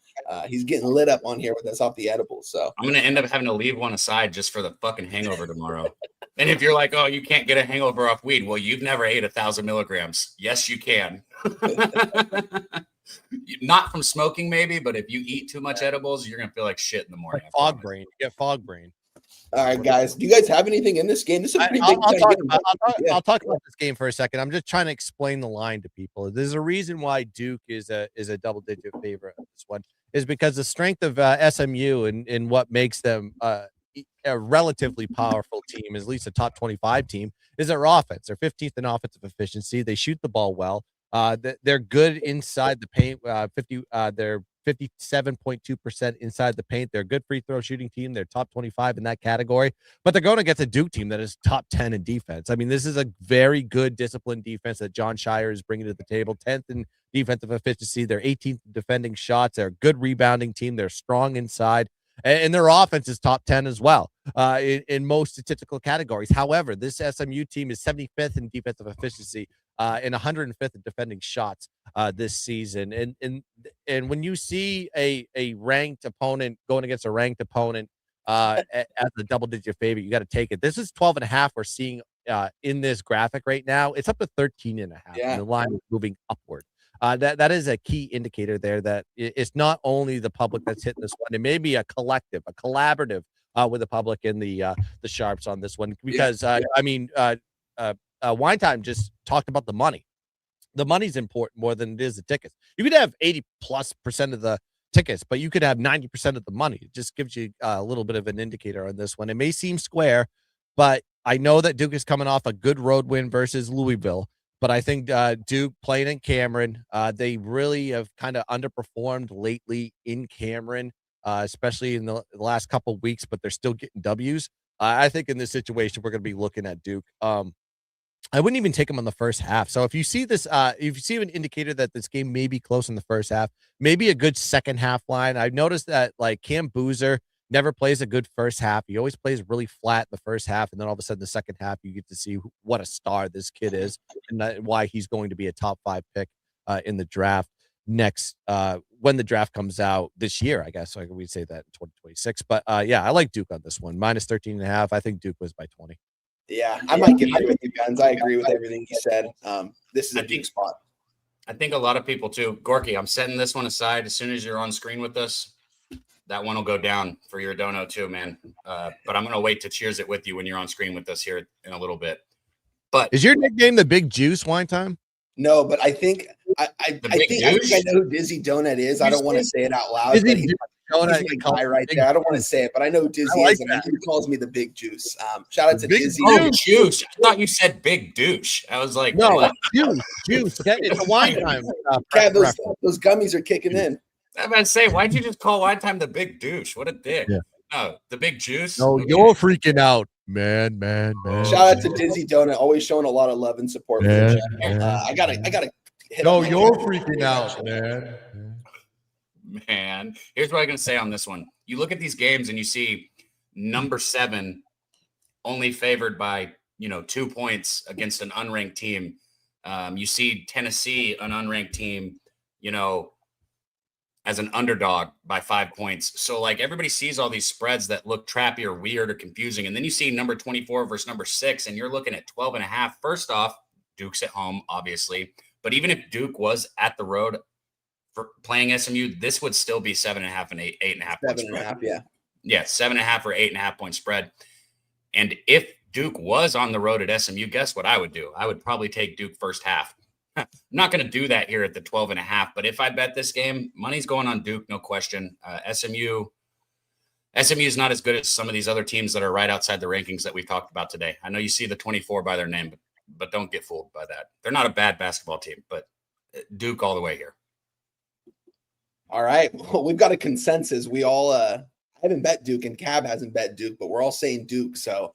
He's getting lit up on here with us off the edibles. So I'm gonna end up having to leave one aside just for the fucking hangover tomorrow. And if you're like, oh, you can't get a hangover off weed, well, you've never ate 1,000 milligrams. Yes, you can. Not from smoking, maybe, but if you eat too much edibles, you're gonna feel like shit in the morning. Like fog brain. You get fog brain. all right, guys. Do you guys have anything in this game? This is a pretty big I'll talk about this game for a second. I'm just trying to explain the line to people. There's a reason why Duke is a double-digit favorite on this one, is because the strength of SMU and what makes them a relatively powerful team, at least a top 25 team, is their offense. They're 15th in offensive efficiency. They shoot the ball well. They're good inside the paint. They're 57.2% inside the paint. They're a good free throw shooting team. They're top 25 in that category, but they're going against a Duke team that is top 10 in defense. I mean, this is a very good disciplined defense that John Shire is bringing to the table. 10th in defensive efficiency. They're 18th in defending shots. They're a good rebounding team. They're strong inside. And their offense is top 10 as well in most statistical categories. However, this SMU team is 75th in defensive efficiency and 105th in defending shots this season. And when you see a ranked opponent going against a ranked opponent as a double-digit favorite, you got to take it. This is 12.5 we're seeing in this graphic right now. It's up to 13.5. Yeah. And the line is moving upward. That is a key indicator there that it's not only the public that's hitting this one. It may be a collective, a collaborative with the public and the sharps on this one. Because, Wine Time just talked about the money. The money's important more than it is the tickets. You could have 80+% of the tickets, but you could have 90% of the money. It just gives you a little bit of an indicator on this one. It may seem square, but I know that Duke is coming off a good road win versus Louisville. But I think Duke playing in Cameron, they really have kind of underperformed lately in Cameron, especially in the last couple of weeks, but they're still getting W's. I think in this situation, we're going to be looking at Duke. I wouldn't even take them on the first half. So if you see this, if you see an indicator that this game may be close in the first half, maybe a good second half line. I've noticed that like Cam Boozer never plays a good first half. He always plays really flat in the first half. And then all of a sudden, the second half, you get to see what a star this kid is and why he's going to be a top 5 pick in the draft next when the draft comes out this year, I guess. So we'd say that in 2026. But yeah, I like Duke on this one. Minus 13.5. I think Duke was by 20. Yeah, I might get there with you, Guns. I agree with everything you said. This is a deep spot. I think a lot of people too. Gorky, I'm setting this one aside. As soon as you're on screen with us, that one will go down for your dono too, man. But I'm going to wait to cheers it with you when you're on screen with us here in a little bit. But is your nickname the Big Juice, Wine Time? No, but I think I think I know who Dizzy Donut is. I don't want to say it out loud. But he's my guy right there. I don't want to say it, but I know who Dizzy is, and he calls me the Big Juice. Shout out to Dizzy. Oh, Juice. I thought you said Big Douche. I was like, no, Juice. It's a Wine Time. Those gummies are kicking in. I'm about to say, why'd you just call Wine Time the Big Douche? What a dick. Yeah. No, the Big Juice. No, okay. You're freaking out, man. Shout out to Dizzy Donut, always showing a lot of love and support. I gotta. No, you're freaking out, man. Man, here's what I'm gonna say on this one. You look at these games and you see number 7 only favored by 2 points against an unranked team. You see Tennessee, an unranked team, as an underdog by 5 points. So like everybody sees all these spreads that look trappy or weird or confusing. And then you see number 24 versus number 6, and you're looking at 12.5. First off, Duke's at home, obviously. But even if Duke was at the road for playing SMU, this would still be 7.5 and 8.5 points. 7.5, yeah. Yeah, 7.5 or 8.5 point spread. And if Duke was on the road at SMU, guess what I would do? I would probably take Duke first half. I'm not going to do that here at the 12.5, but if I bet this game, money's going on Duke, no question. SMU is not as good as some of these other teams that are right outside the rankings that we've talked about today. I know you see the 24 by their name, but don't get fooled by that. They're not a bad basketball team, but Duke all the way here. All right. Well, we've got a consensus. We all I haven't bet Duke, and Cab hasn't bet Duke, but we're all saying Duke. So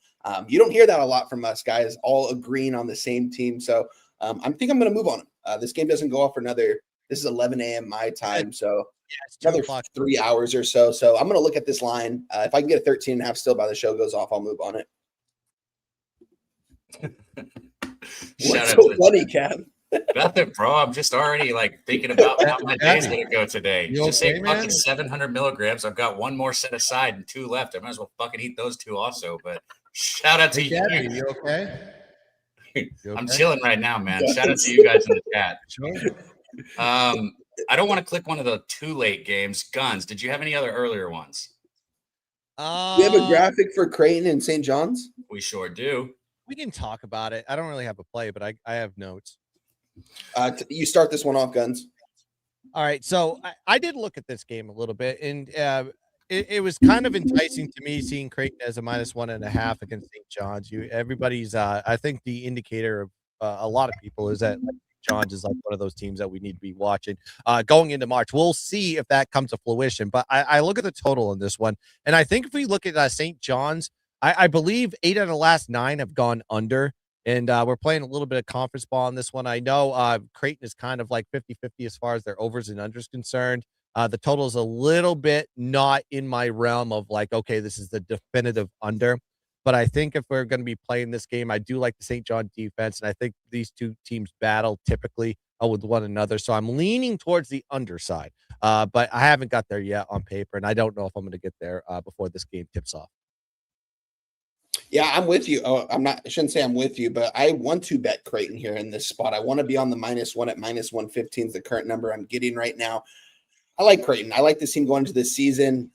you don't hear that a lot from us guys, all agreeing on the same team. So I think I'm going to move on him. This game doesn't go off for another. This is 11 a.m. my time. So another 3 hours or so. So I'm going to look at this line. If I can get a 13.5 still by the show goes off, I'll move on it. What's so funny, Cab? Nothing, bro. I'm just already like thinking about how my day's going to go today. You Just okay, say fucking 700 milligrams. I've got one more set aside and 2 left. I might as well fucking eat those 2 also. But shout out to you. You okay? I'm chilling right now, man. Shout out to you guys in the chat. Sure. I don't want to click one of the too late games. Guns. Did you have any other earlier ones? We have a graphic for Creighton and St. John's. We sure do. We can talk about it. I don't really have a play, but I have notes. You start this one off, Guns. All right. So I did look at this game a little bit, and it was kind of enticing to me seeing Creighton as a -1.5 against St. John's. Everybody's I think the indicator of a lot of people is that St. John's is like one of those teams that we need to be watching going into March. We'll see if that comes to fruition. But I look at the total in this one, and I think if we look at St. John's, I believe 8 out of the last 9 have gone under. And we're playing a little bit of conference ball in this one. I know Creighton is kind of like 50-50 as far as their overs and unders concerned. The total is a little bit not in my realm of like, okay, this is the definitive under. But I think if we're going to be playing this game, I do like the St. John defense. And I think these two teams battle typically with one another. So I'm leaning towards the underside. But I haven't got there yet on paper. And I don't know if I'm going to get there before this game tips off. Yeah, I'm with you. Oh, I shouldn't say I'm with you, but I want to bet Creighton here in this spot. I want to be on the -1 at -115 is the current number I'm getting right now. I like Creighton. I like this team going into this season.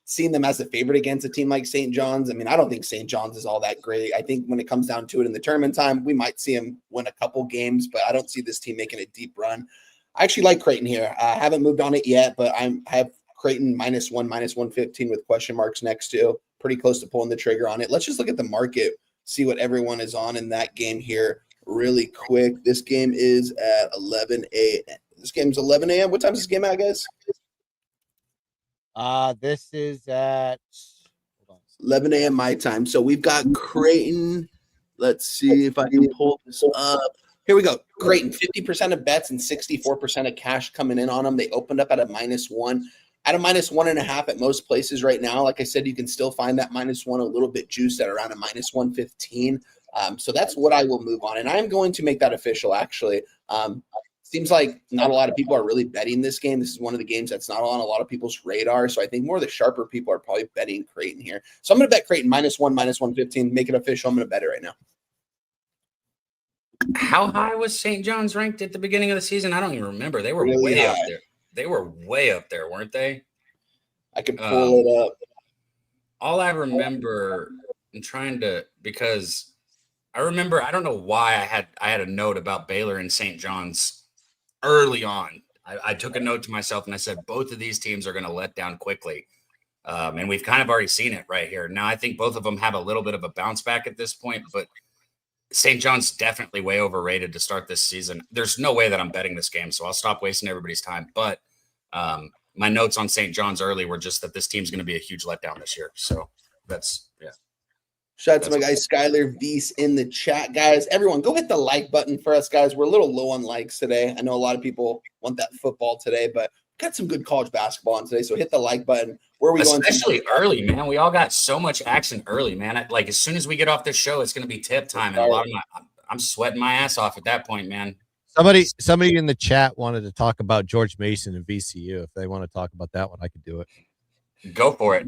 Seeing them as a favorite against a team like St. John's. I mean, I don't think St. John's is all that great. I think when it comes down to it in the tournament time, we might see them win a couple games, but I don't see this team making a deep run. I actually like Creighton here. I haven't moved on it yet, but I have Creighton -1, -115 with question marks next to. Pretty close to pulling the trigger on it. Let's just look at the market, see what everyone is on in that game here really quick. This game is at 11 a.m. This game's 11 a.m. What time is this game at, guys? This is at 11 a.m. my time. So we've got Creighton. Let's see if I can pull this up. Here we go. Creighton, 50% of bets and 64% of cash coming in on them. They opened up at a -1. At a -1.5 at most places right now. Like I said, you can still find that -1 a little bit juiced at around a -115. So that's what I will move on. And I'm going to make that official, actually. Seems like not a lot of people are really betting this game. This is one of the games that's not on a lot of people's radar. So I think more of the sharper people are probably betting Creighton here. So I'm going to bet Creighton -1, -115, make it official. I'm going to bet it right now. How high was St. John's ranked at the beginning of the season? I don't even remember. They were Really way up high. there. They were way up there, weren't they? I can pull it up. All I remember in trying to, because I remember, I don't know why I had a note about Baylor and St. John's early on. I took a note to myself and I said, both of these teams are going to let down quickly. And we've kind of already seen it right here. Now, I think both of them have a little bit of a bounce back at this point, but St. John's definitely way overrated to start this season. There's no way that I'm betting this game, so I'll stop wasting everybody's time. But my notes on St. John's early were just that this team's going to be a huge letdown this year. So that's, yeah. Shout out to my guy Skylar Veese in the chat, guys. Everyone, go hit the like button for us, guys. We're a little low on likes today. I know a lot of people want that football today, but got some good college basketball on today. So hit the like button. Where are we going? Especially early, man. We all got so much action early, man. Like as soon as we get off this show, it's going to be tip time, and a lot of I'm sweating my ass off at that point, man. Somebody in the chat wanted to talk about George Mason and VCU. If they want to talk about that one, I could do it. Go for it.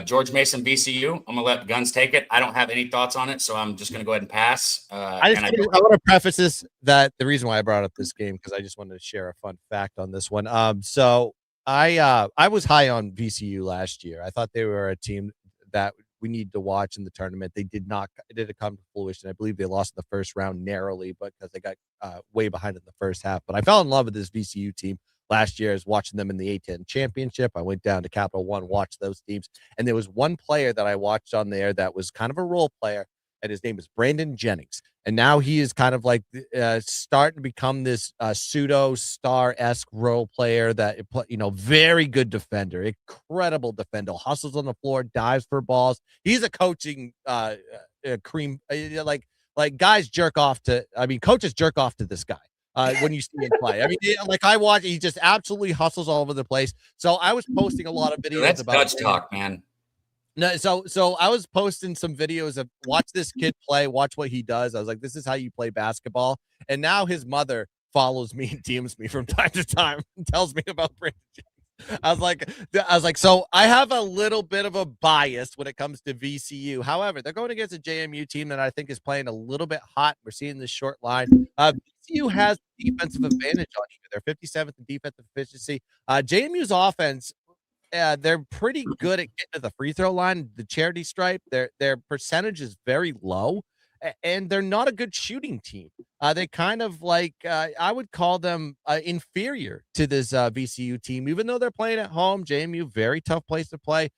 George Mason, VCU. I'm gonna let Guns take it. I don't have any thoughts on it, so I'm just gonna go ahead and pass. I want to preface this that the reason why I brought up this game because I just wanted to share a fun fact on this one. So I was high on VCU last year. I thought they were a team that we need to watch in the tournament. They did not. It didn't come to fruition. I believe they lost in the first round narrowly, but because they got way behind in the first half. But I fell in love with this VCU team last year. I was watching them in the A10 championship. I went down to Capital One, watched those teams, and there was one player that I watched on there that was kind of a role player, and his name is Brandon Jennings. And now he is kind of like starting to become this pseudo star-esque role player that, very good defender, incredible defender, hustles on the floor, dives for balls. He's a coaching cream, like guys jerk off to, coaches jerk off to this guy when you see him play. I watch, he just absolutely hustles all over the place. So I was posting a lot of videos That's about Dutch talk, man. No, so I was posting some videos of watch this kid play, watch what he does. I was like, this is how you play basketball. And now his mother follows me and DMs me from time to time and tells me about Brandon Jennings. I was like, so I have a little bit of a bias when it comes to VCU. However, they're going against a JMU team that I think is playing a little bit hot. We're seeing this short line. VCU has defensive advantage on you. They're 57th in defensive efficiency. JMU's offense, they're pretty good at getting to the free throw line, the charity stripe. Their percentage is very low, and they're not a good shooting team. They kind of I would call them inferior to this VCU team, even though they're playing at home. JMU, very tough place to play,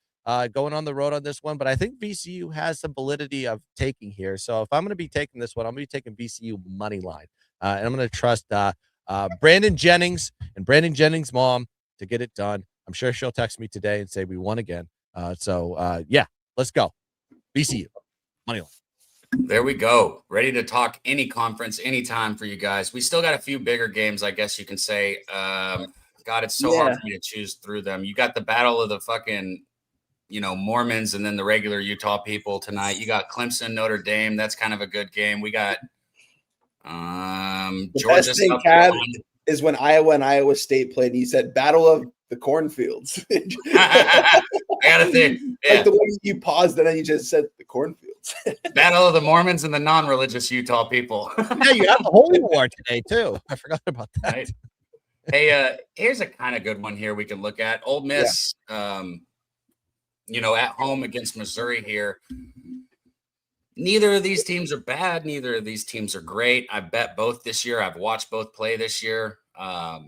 going on the road on this one. But I think VCU has some validity of taking here. So if I'm going to be taking this one, I'm going to be taking VCU money line, and I'm going to trust Brandon Jennings and Brandon Jennings' mom to get it done. I'm sure she'll text me today and say we won again. Yeah, let's go. VCU, money line. There we go. Ready to talk any conference, anytime for you guys. We still got a few bigger games, I guess you can say. God, it's so hard for me to choose through them. You got the battle of the fucking, Mormons and then the regular Utah people tonight. You got Clemson, Notre Dame. That's kind of a good game. We got Georgia, South Carolina. Is when Iowa and Iowa State played. And he said, "Battle of the cornfields." I gotta think. Yeah. Like the way you paused and then you just said the cornfields. Battle of the Mormons and the non-religious Utah people. Yeah, you have the Holy War today too. I forgot about that. Right. Hey, here's a kind of good one here we can look at. Ole Miss, at home against Missouri here. Neither of these teams are bad. Neither of these teams are great. I bet both this year. I've watched both play this year. I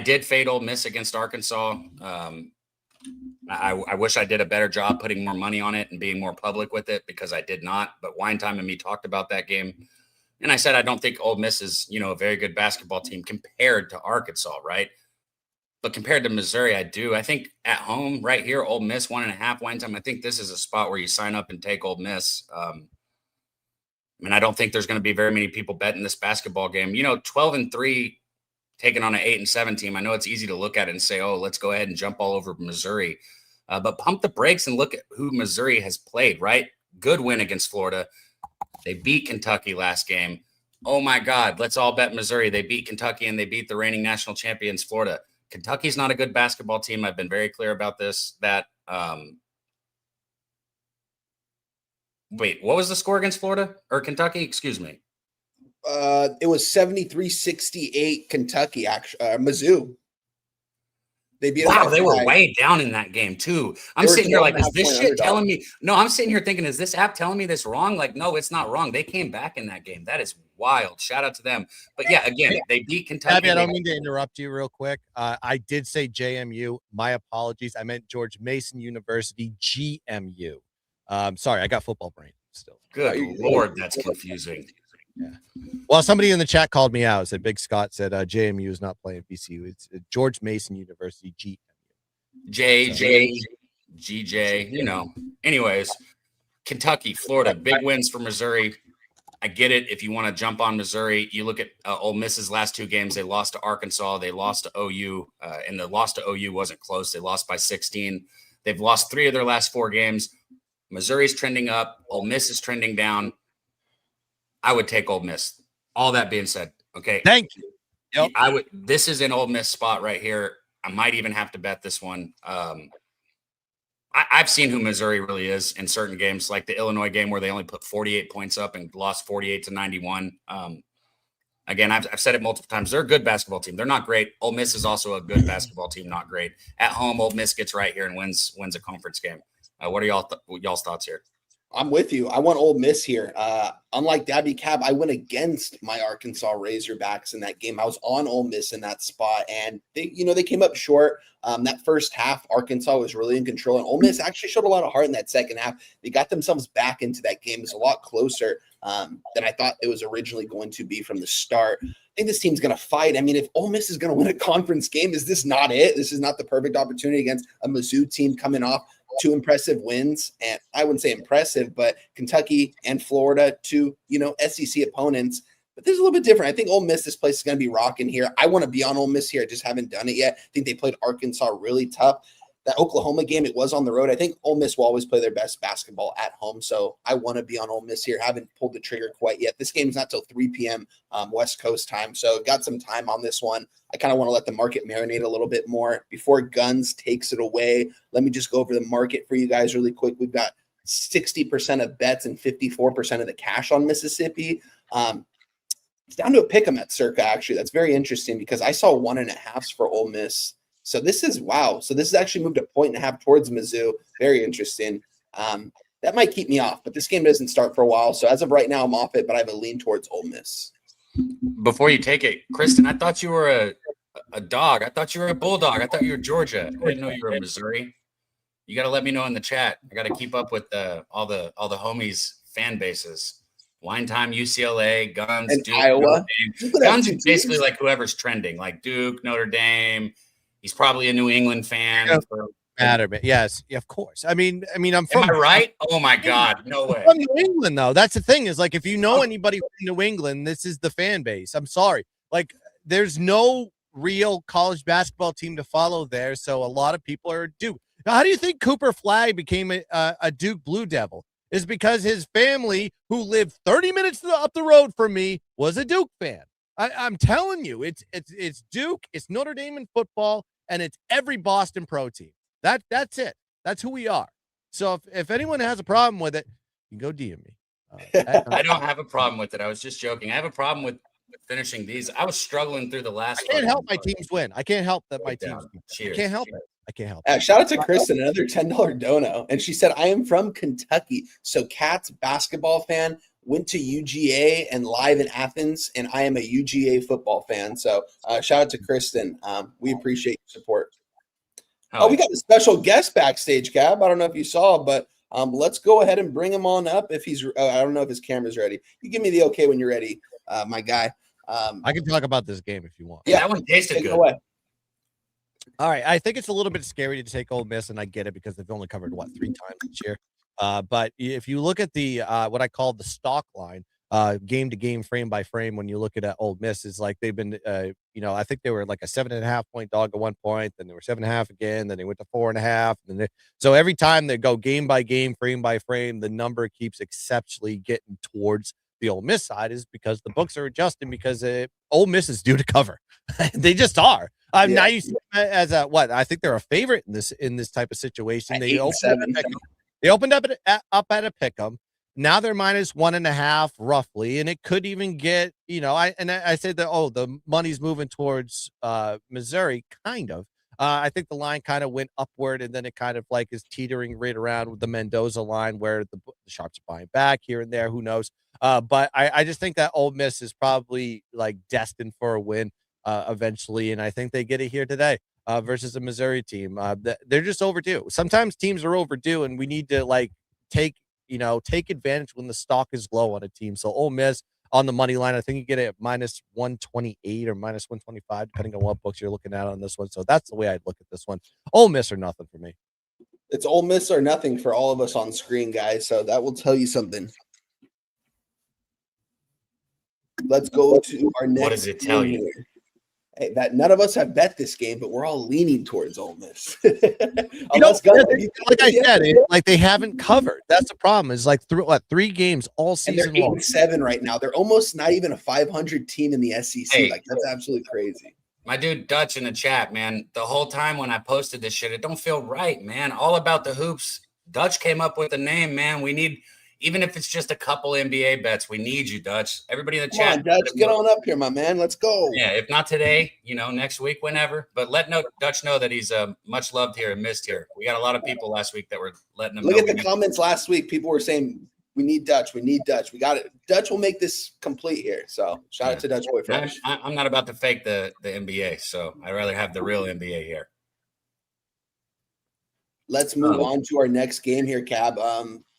did fade Ole Miss against Arkansas. I wish I did a better job putting more money on it and being more public with it because I did not. But Wine Time and me talked about that game. And I said I don't think Ole Miss is, a very good basketball team compared to Arkansas, right? But compared to Missouri, I do. I think at home right here, Ole Miss 1.5 Wine Time. I think this is a spot where you sign up and take Ole Miss. I don't think there's going to be very many people betting this basketball game. 12-3 taking on an 8-7 team. I know it's easy to look at it and say, oh, let's go ahead and jump all over Missouri. But pump the brakes and look at who Missouri has played, right? Good win against Florida. They beat Kentucky last game. Oh, my God. Let's all bet Missouri. They beat Kentucky and they beat the reigning national champions, Florida. Kentucky's not a good basketball team. I've been very clear about this. Wait, what was the score against Florida or Kentucky? Excuse me. It was 73-68 Kentucky, actually. Mizzou. They beat. Wow, they were way down in that game too. I'm sitting here like, is this shit telling me? No, I'm sitting here thinking, is this app telling me this wrong? Like, no, it's not wrong. They came back in that game. That is wild. Shout out to them. But yeah, again, they beat Kentucky. Abby, I don't mean to interrupt you real quick. I did say JMU. My apologies. I meant George Mason University, GMU. Sorry, I got football brain still. Good Lord, that's confusing. Yeah. Well, somebody in the chat called me out. Said Big Scott said JMU is not playing VCU. It's George Mason University, GJ, Anyways, Kentucky, Florida, big wins for Missouri. I get it. If you want to jump on Missouri, you look at Ole Miss's last 2 games. They lost to Arkansas. They lost to OU, and the loss to OU wasn't close. They lost by 16. They've lost 3 of their last 4 games. Missouri's trending up. Ole Miss is trending down. I would take Ole Miss. All that being said, Okay. Thank you. Yep. This is an Ole Miss spot right here. I might even have to bet this one. I've seen who Missouri really is in certain games, like the Illinois game where they only put 48 points up and lost 48-91. Again, I've said it multiple times. They're a good basketball team. They're not great. Ole Miss is also a good basketball team, not great. At home, Ole Miss gets right here and wins a conference game. What are y'all's thoughts here? I'm with you. I want Ole Miss here. Unlike Daby Cab, I went against my Arkansas Razorbacks in that game. I was on Ole Miss in that spot, and they came up short. That first half, Arkansas was really in control, and Ole Miss actually showed a lot of heart in that second half. They got themselves back into that game. It's a lot closer than I thought it was originally going to be from the start. I think this team's going to fight. I mean, if Ole Miss is going to win a conference game, is this not it? This is not the perfect opportunity against a Mizzou team coming off 2 impressive wins, and I wouldn't say impressive, but Kentucky and Florida, 2, SEC opponents. But this is a little bit different. I think Ole Miss, this place is going to be rocking here. I want to be on Ole Miss here. I just haven't done it yet. I think they played Arkansas really tough. That Oklahoma game, it was on the road. I think Ole Miss will always play their best basketball at home. So I want to be on Ole Miss here. Haven't pulled the trigger quite yet. This game's not till 3 p.m. West Coast time. So got some time on this one. I kind of want to let the market marinate a little bit more before Guns takes it away. Let me just go over the market for you guys really quick. We've got 60% of bets and 54% of the cash on Mississippi. It's down to a pick 'em at Circa, actually. That's very interesting because I saw 1.5s for Ole Miss. So this is wow. So this has actually moved 1.5 points towards Mizzou. Very interesting. That might keep me off, but this game doesn't start for a while. So as of right now, I'm off it, but I have a lean towards Ole Miss. Before you take it, Kristen, I thought you were a dog. I thought you were a bulldog. I thought you were Georgia. I didn't know you were Missouri. You got to let me know in the chat. I got to keep up with all the homies fan bases. Wine Time, UCLA, Guns, and Duke, Iowa. Guns is basically like whoever's trending, like Duke, Notre Dame. He's probably a New England fan. Matter, but yes, of course. I mean, I'm from. Am I right? Oh my God, no way. From New England, though. That's the thing is, like, if you know anybody from New England, this is the fan base. I'm sorry, like, there's no real college basketball team to follow there, so a lot of people are Duke. Now, how do you think Cooper Flagg became a Duke Blue Devil? Is because his family, who lived 30 minutes up the road from me, was a Duke fan. I'm telling you, it's Duke, it's Notre Dame in football, and it's every Boston pro team. That's it. That's who we are. So if anyone has a problem with it, you can go DM me. I don't have a problem with it. I was just joking. I have a problem with finishing these. I was struggling through the last. I can't help my teams win. I can't help that my teams win. Cheers. I can't help it. I can't help it. Shout out to Kristen, another $10 dono. And she said, I am from Kentucky. So Kat's basketball fan, went to UGA and live in Athens, and I am a UGA football fan. So shout out to Kristen. We appreciate your support. We got a special guest backstage, Cab. I don't know if you saw, but let's go ahead and bring him on up if he's I don't know if his camera's ready. You give me the okay when you're ready, my guy. I can talk about this game if you want. Yeah, that one tasted good. Away. All right. I think it's a little bit scary to take Ole Miss, and I get it because they've only covered, 3 times this year. But if you look at the what I call the stock line, game to game, frame by frame, when you look at Ole Miss, is like they've been, I think they were like a 7.5 point dog at one point, then they were 7.5 again, then they went to 4.5. And so every time they go game by game, frame by frame, the number keeps exceptionally getting towards the Ole Miss side, is because the books are adjusting because Ole Miss is due to cover. They just are. Now you see them as I think they're a favorite in this type of situation. They opened up at a pick 'em. Now they're minus 1.5 roughly, and it could even get, I said that, the money's moving towards Missouri, kind of. I think the line kind of went upward, and then it kind of like is teetering right around with the Mendoza line where the sharps are buying back here and there. Who knows? But I just think that Ole Miss is probably like destined for a win eventually, and I think they get it here today versus a Missouri team. They're just overdue. Sometimes teams are overdue, and we need to take advantage when the stock is low on a team. So Ole Miss on the money line, I think you get it at minus 128 or minus 125, depending on what books you're looking at on this one. So that's the way I'd look at this one. Ole Miss or nothing for me. It's Ole Miss or nothing for all of us on screen, guys. So that will tell you something. Let's go to our next. What does it tell you? Hey, that none of us have bet this game, but we're all leaning towards Ole Miss. Let's go. Like I said, like they haven't covered. That's the problem. Is like three games all season and they're long. 8-7 right now. They're almost not even a 500 team in the SEC. Hey, like that's absolutely crazy. My dude Dutch in the chat, man. The whole time when I posted this shit, it don't feel right, man. All about the hoops. Dutch came up with the name, man. We need. Even if it's just a couple NBA bets, we need you, Dutch. Everybody in the chat. Come on, Dutch, get on up here, my man. Let's go. Yeah, if not today, next week, whenever. But let Dutch know that he's much loved here and missed here. We got a lot of people last week that were letting him know. Look at the comments last week. People were saying, we need Dutch. We need Dutch. We got it. Dutch will make this complete here. So shout out to Dutch Boy Fresh. I'm not about to fake the NBA, so I'd rather have the real NBA here. Let's move on to our next game here, Cab.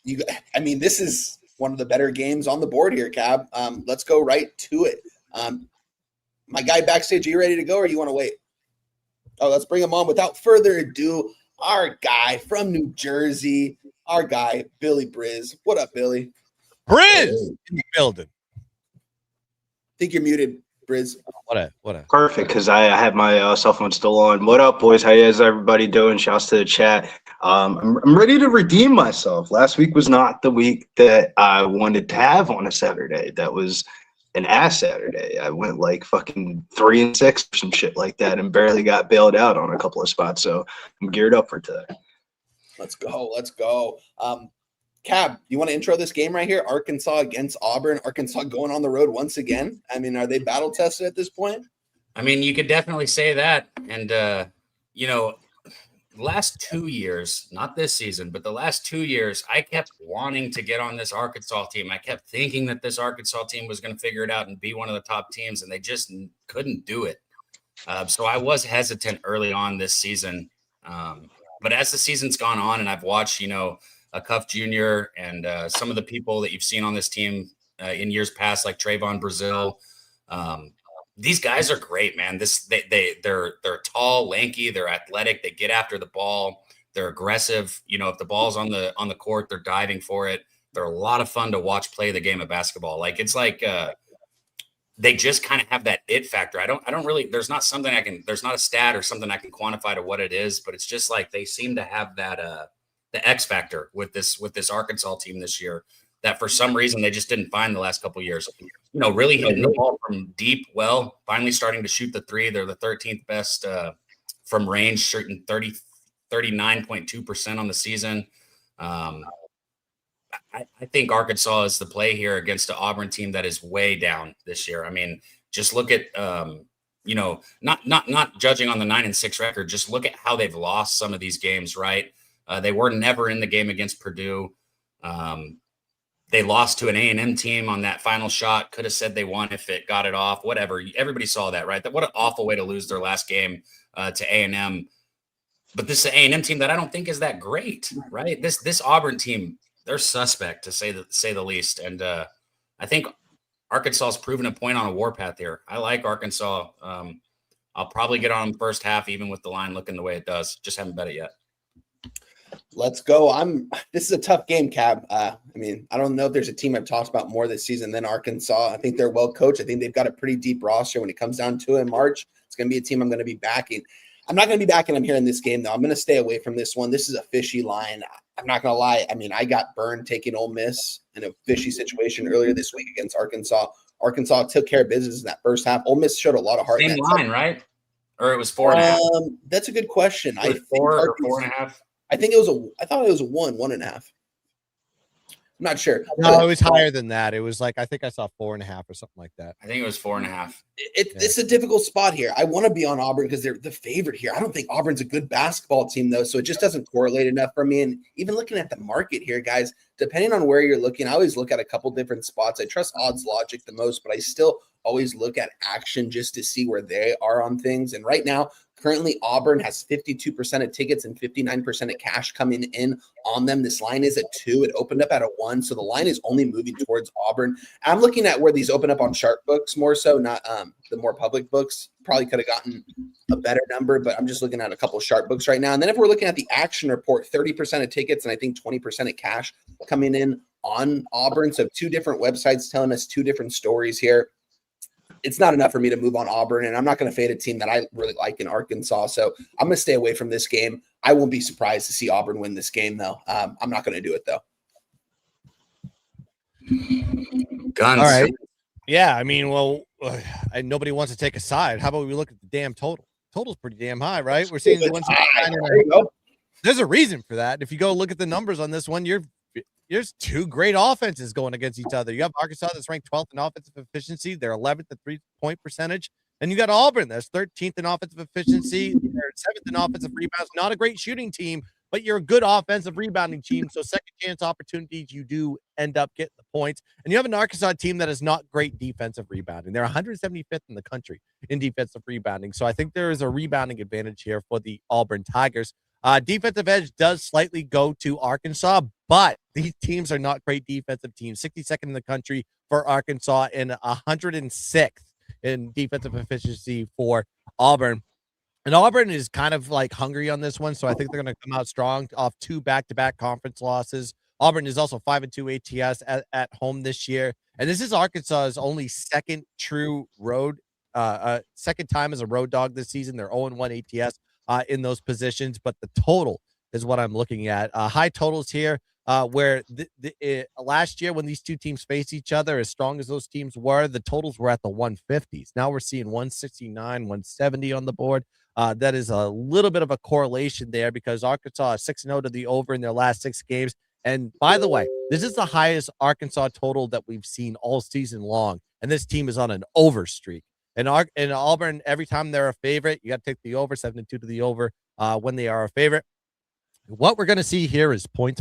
This is one of the better games on the board here, Cab. Let's go right to it. My guy backstage, are you ready to go or you want to wait? Oh, let's bring him on. Without further ado, our guy from New Jersey, our guy, Billy Briz. What up, Billy? Briz in the building. Think you're muted, Briz. What a Perfect, because I have my cell phone still on. What up, boys? How is everybody doing? Shouts to the chat. I'm ready to redeem myself. Last week was not the week that I wanted to have on a Saturday. That was an ass Saturday. I went like fucking 3-6 or some shit like that and barely got bailed out on a couple of spots. So I'm geared up for today. Let's go. Cab, you want to intro this game right here? Arkansas against Auburn. Arkansas going on the road once again. I mean, are they battle tested at this point? I mean, you could definitely say that. And, last 2 years, not this season, but the last 2 years, I kept wanting to get on this Arkansas team. I kept thinking that this Arkansas team was going to figure it out and be one of the top teams, and they just couldn't do it. So I was hesitant early on this season. But as the season's gone on and I've watched, a Cuff Jr. and some of the people that you've seen on this team in years past, like Trayvon Brazil, these guys are great, man. They're tall, lanky, they're athletic, they get after the ball, they're aggressive. If the ball's on the court, they're diving for it. They're a lot of fun to watch play the game of basketball. Like it's like they just kind of have that it factor. I don't really. There's not a stat or something I can quantify to what it is, but it's just like they seem to have that the X factor with this Arkansas team this year that for some reason they just didn't find the last couple of years. Really hitting the ball from deep, finally starting to shoot the three. They're the 13th best from range, shooting 39.2% on the season. I think Arkansas is the play here against an Auburn team that is way down this year. I mean, just look at not judging on the 9-6 record. Just look at how they've lost some of these games. Right, they were never in the game against Purdue. They lost to an A&M team on that final shot. Could have said they won if it got it off. Whatever. Everybody saw that, right? What an awful way to lose their last game to A&M. But this is an A&M team that I don't think is that great, right? This Auburn team, they're suspect to say the least. And I think Arkansas has proven a point on a warpath here. I like Arkansas. I'll probably get on them first half, even with the line looking the way it does. Just haven't bet it yet. Let's go. This is a tough game, Cab. I don't know if there's a team I've talked about more this season than Arkansas. I think they're well coached. I think they've got a pretty deep roster when it comes down to it in March. It's going to be a team I'm going to be backing. I'm not going to be backing them here in this game, though. I'm going to stay away from this one. This is a fishy line. I'm not going to lie. I got burned taking Ole Miss in a fishy situation earlier this week against Arkansas. Arkansas took care of business in that first half. Ole Miss showed a lot of heart. Same line, right? Or it was 4.5? That's a good question. I think 4 or 4.5. I thought it was a 1.5. I'm not sure. No, it was higher than that. It was like, I think I saw 4.5 or something like that. I think it was 4.5. It's a difficult spot here. I want to be on Auburn because they're the favorite here. I don't think Auburn's a good basketball team, though, so it just doesn't correlate enough for me. And even looking at the market here, guys, depending on where you're looking, I always look at a couple different spots. I trust odds logic the most, but I still always look at action just to see where they are on things. And right now, currently, Auburn has 52% of tickets and 59% of cash coming in on them. This line is at 2. It opened up at a 1, so the line is only moving towards Auburn. I'm looking at where these open up on sharp books more so, not the more public books. Probably could have gotten a better number, but I'm just looking at a couple sharp books right now. And then if we're looking at the action report, 30% of tickets and I think 20% of cash coming in on Auburn. So 2 different websites telling us 2 different stories here. it's not enough for me to move on Auburn, and I'm not going to fade a team that I really like in Arkansas. So I'm going to stay away from this game. I won't be surprised to see Auburn win this game, though. I'm not going to do it, though. Guns. All right. Yeah, I mean, well, nobody wants to take a side. How about we look at the damn total? Total's pretty damn high, right? We're seeing the ones. There's a reason for that. If you go look at the numbers on this one, there's two great offenses going against each other. You have Arkansas that's ranked 12th in offensive efficiency. They're 11th at 3-point percentage. And you got Auburn that's 13th in offensive efficiency. They're 7th in offensive rebounds. Not a great shooting team, but you're a good offensive rebounding team. So second chance opportunities, you do end up getting the points. And you have an Arkansas team that is not great defensive rebounding. They're 175th in the country in defensive rebounding. So I think there is a rebounding advantage here for the Auburn Tigers. Defensive edge does slightly go to Arkansas, but these teams are not great defensive teams. 62nd in the country for Arkansas and 106th in defensive efficiency for Auburn. And Auburn is kind of like hungry on this one, so I think they're going to come out strong off 2 back-to-back conference losses. Auburn is also 5-2 ATS at home this year, and this is Arkansas's only second true road, second time as a road dog this season. They're 0-1 ATS in those positions, but the total is what I'm looking at. High totals here, where last year when these two teams faced each other, as strong as those teams were, the totals were at the 150s. Now we're seeing 169, 170 on the board. That is a little bit of a correlation there because Arkansas is 6-0 to the over in their last 6 games. And by the way, this is the highest Arkansas total that we've seen all season long. And this team is on an over streak. And Auburn, every time they're a favorite, you got to take the over, 7-2 to the over when they are a favorite. What we're going to see here is points.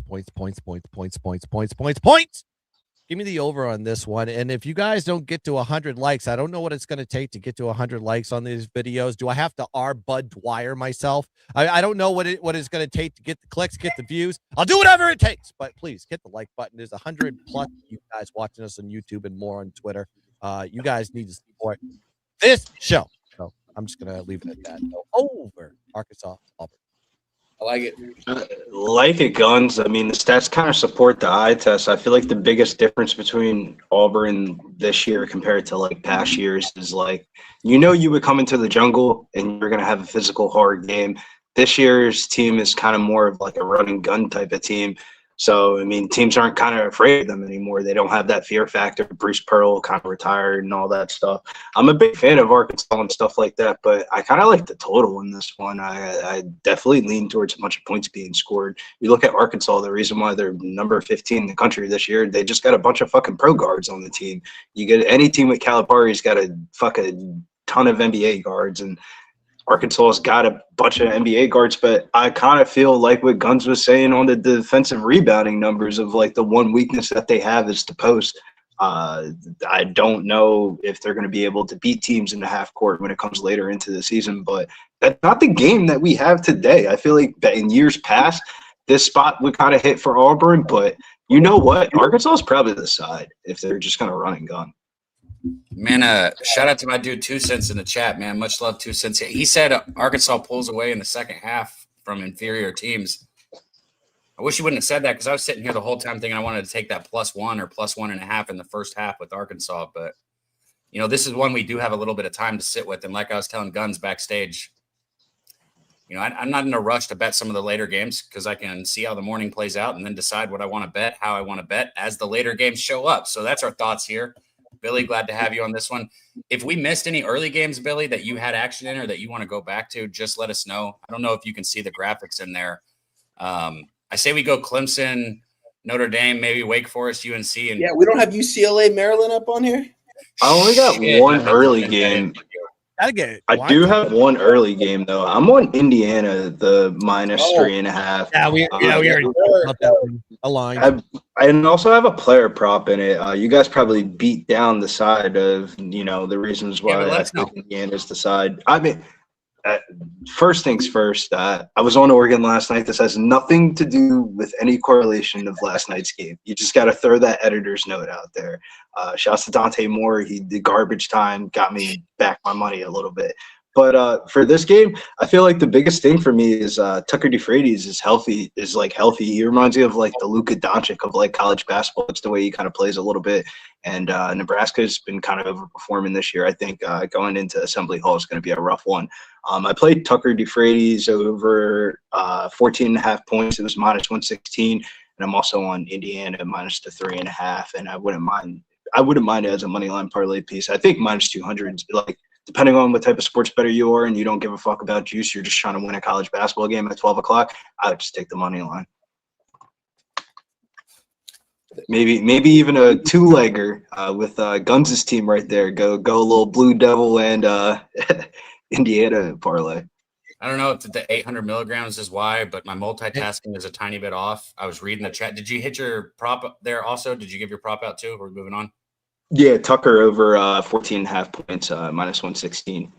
Give me the over on this one. And if you guys don't get to 100 likes, I don't know what it's going to take to get to 100 likes on these videos. Do I have to Bud Dwyer myself? I don't know what it's going to take to get the clicks, get the views. I'll do whatever it takes, but please hit the like button. There's 100 plus you guys watching us on YouTube and more on Twitter. You guys need to support this show. So I'm just going to leave it at that. So over Arkansas, Auburn. I like it. Like it, Guns. I mean, the stats kind of support the eye test. I feel like the biggest difference between Auburn this year compared to like past years is like, you would come into the jungle and you're going to have a physical, hard game. This year's team is kind of more of like a run and gun type of team. So, I mean, teams aren't kind of afraid of them anymore. They don't have that fear factor. Bruce Pearl kind of retired and all that stuff. I'm a big fan of Arkansas and stuff like that, but I kind of like the total in this one. I definitely lean towards a bunch of points being scored. You look at Arkansas, the reason why they're number 15 in the country this year, they just got a bunch of fucking pro guards on the team. You get any team with Calipari's got a fucking ton of NBA guards, and Arkansas's got a bunch of NBA guards, but I kind of feel like what Guns was saying on the defensive rebounding numbers of like the one weakness that they have is the post. I don't know if they're going to be able to beat teams in the half court when it comes later into the season, but that's not the game that we have today. I feel like that in years past, this spot would kind of hit for Auburn, but you know what? Arkansas is probably the side if they're just going to run and gun. Man, shout out to my dude 2 Cents in the chat, man. Much love, 2 Cents. He said Arkansas pulls away in the second half from inferior teams. I wish you wouldn't have said that because I was sitting here the whole time thinking I wanted to take that +1 or +1.5 in the first half with Arkansas. But, this is one we do have a little bit of time to sit with. And like I was telling Guns backstage, I'm not in a rush to bet some of the later games because I can see how the morning plays out and then decide what I want to bet, how I want to bet as the later games show up. So that's our thoughts here. Billy, glad to have you on this one. If we missed any early games, Billy, that you had action in or that you want to go back to, just let us know. I don't know if you can see the graphics in there. I say we go Clemson, Notre Dame, maybe Wake Forest, UNC. And yeah, we don't have UCLA, Maryland up on here. I only got one early game. I do have one early game though. I'm on Indiana, the -3.5. Yeah, we already talked about that one. A line. I also have a player prop in it. You guys probably beat down the side of the reasons why I think Indiana's the side. I mean, first things first. I was on Oregon last night. This has nothing to do with any correlation of last night's game. You just got to throw that editor's note out there. Shouts to Dante Moore. He did garbage time, got me back my money a little bit. But for this game, I feel like the biggest thing for me is Tucker DeFreitas is healthy. He reminds me of like the Luka Doncic of like college basketball. It's the way he kind of plays a little bit. And Nebraska's been kind of overperforming this year. I think going into Assembly Hall is going to be a rough one. I played Tucker DeFreitas over 14.5 points. It was minus 116. And I'm also on Indiana minus the 3.5. And I wouldn't mind it as a money line parlay piece. I think minus 200, like, depending on what type of sports bettor you are and you don't give a fuck about juice, you're just trying to win a college basketball game at 12 o'clock, I would just take the money line. Maybe even a two-legger with Guns' team right there. Go a little Blue Devil and Indiana parlay. I don't know if the 800 milligrams is why, but my multitasking is a tiny bit off. I was reading the chat. Did you hit your prop there also? Did you give your prop out too? We're moving on. Yeah, Tucker over 14.5 points, minus 116.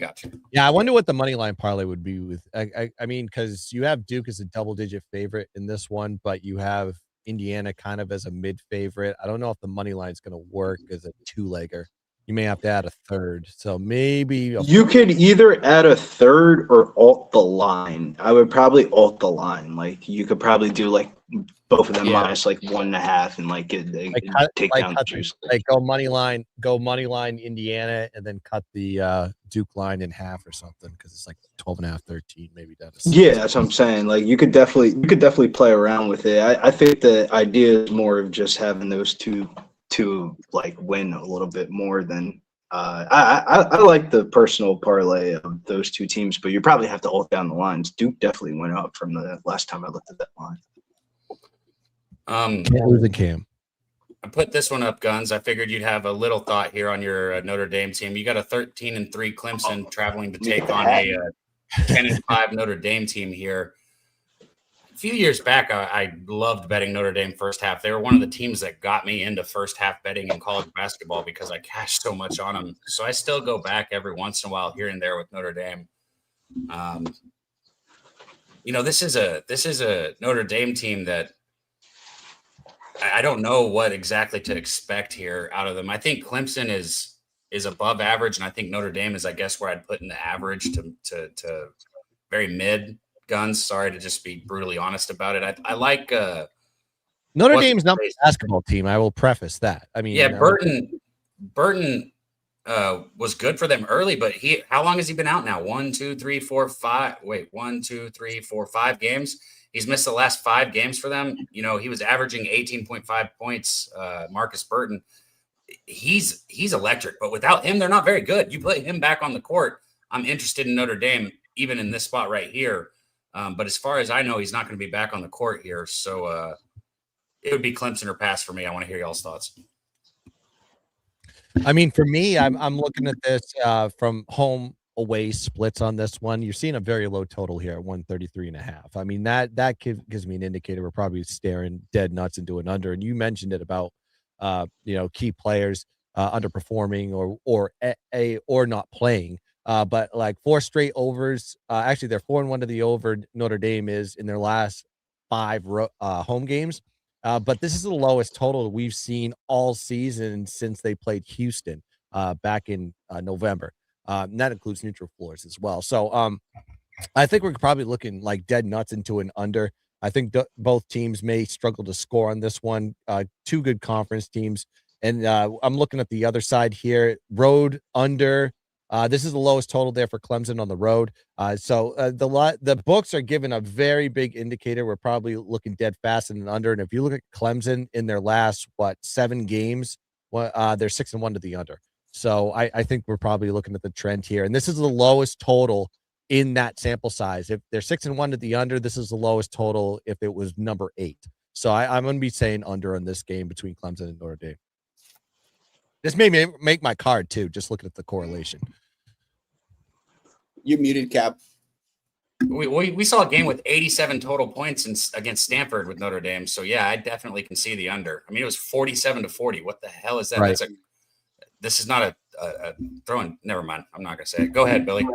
Gotcha. Yeah, I wonder what the money line parlay would be with. I mean, because you have Duke as a double-digit favorite in this one, but you have Indiana kind of as a mid-favorite. I don't know if the money line is going to work as a two-legger. You may have to add a third. So maybe you could either add a third or alt the line. I would probably alt the line. Like you could probably do like both of them minus like 1.5 and like take down the juice. Like go money line Indiana and then cut the Duke line in half or something because it's like 12.5, 13 maybe down to 6. Yeah, that's what I'm saying. Like you could definitely play around with it. I think the idea is more of just having those two to like win a little bit more than I like the personal parlay of those two teams, but you probably have to alt down the lines. Duke definitely went up from the last time I looked at that line. Cam. I put this one up, Guns. I figured you'd have a little thought here on your Notre Dame team. You got a 13-3 Clemson traveling to take on a 10-5 Notre Dame team here. A few years back, I loved betting Notre Dame first half. They were one of the teams that got me into first half betting in college basketball because I cashed so much on them. So I still go back every once in a while here and there with Notre Dame. This is a Notre Dame team that I don't know what exactly to expect here out of them. I think Clemson is above average, and I think Notre Dame is, I guess, where I'd put in the average to very mid. Guns. Sorry to just be brutally honest about it. I like Notre Dame's not a basketball team. I will preface that. I mean, yeah, Burton was good for them early, but how long has he been out now? 1, 2, 3, 4, 5. Wait, 1, 2, 3, 4, 5 games. He's missed the last 5 games for them. You know, he was averaging 18.5 points. Marcus Burton, he's electric, but without him, they're not very good. You put him back on the court, I'm interested in Notre Dame, even in this spot right here. But as far as I know, he's not going to be back on the court here. So it would be Clemson or pass for me. I want to hear y'all's thoughts. I mean, for me, I'm looking at this from home away splits on this one. You're seeing a very low total here at 133.5. I mean, that gives me an indicator we're probably staring dead nuts into an under. And you mentioned it about key players underperforming or not playing. But like 4 straight overs. Actually, they're 4-1 to the over. Notre Dame is in their last 5 home games. But this is the lowest total we've seen all season since they played Houston back in November. And that includes neutral floors as well. So I think we're probably looking like dead nuts into an under. I think both teams may struggle to score on this one. 2 good conference teams. And I'm looking at the other side here. Road under. This is the lowest total there for Clemson on the road. So the books are giving a very big indicator. We're probably looking dead fast and under. And if you look at Clemson in their last 7 games, they're 6-1 to the under. So I think we're probably looking at the trend here. And this is the lowest total in that sample size. If they're 6-1 to the under, this is the lowest total if it was number 8. So I'm going to be saying under on this game between Clemson and Notre Dame. This may make my card too, just looking at the correlation. You muted, Cap. We saw a game with 87 total points against Stanford with Notre Dame. So, yeah, I definitely can see the under. I mean, it was 47-40. What the hell is that? Right. This is not a throwing. Never mind. I'm not going to say it. Go ahead, Billy.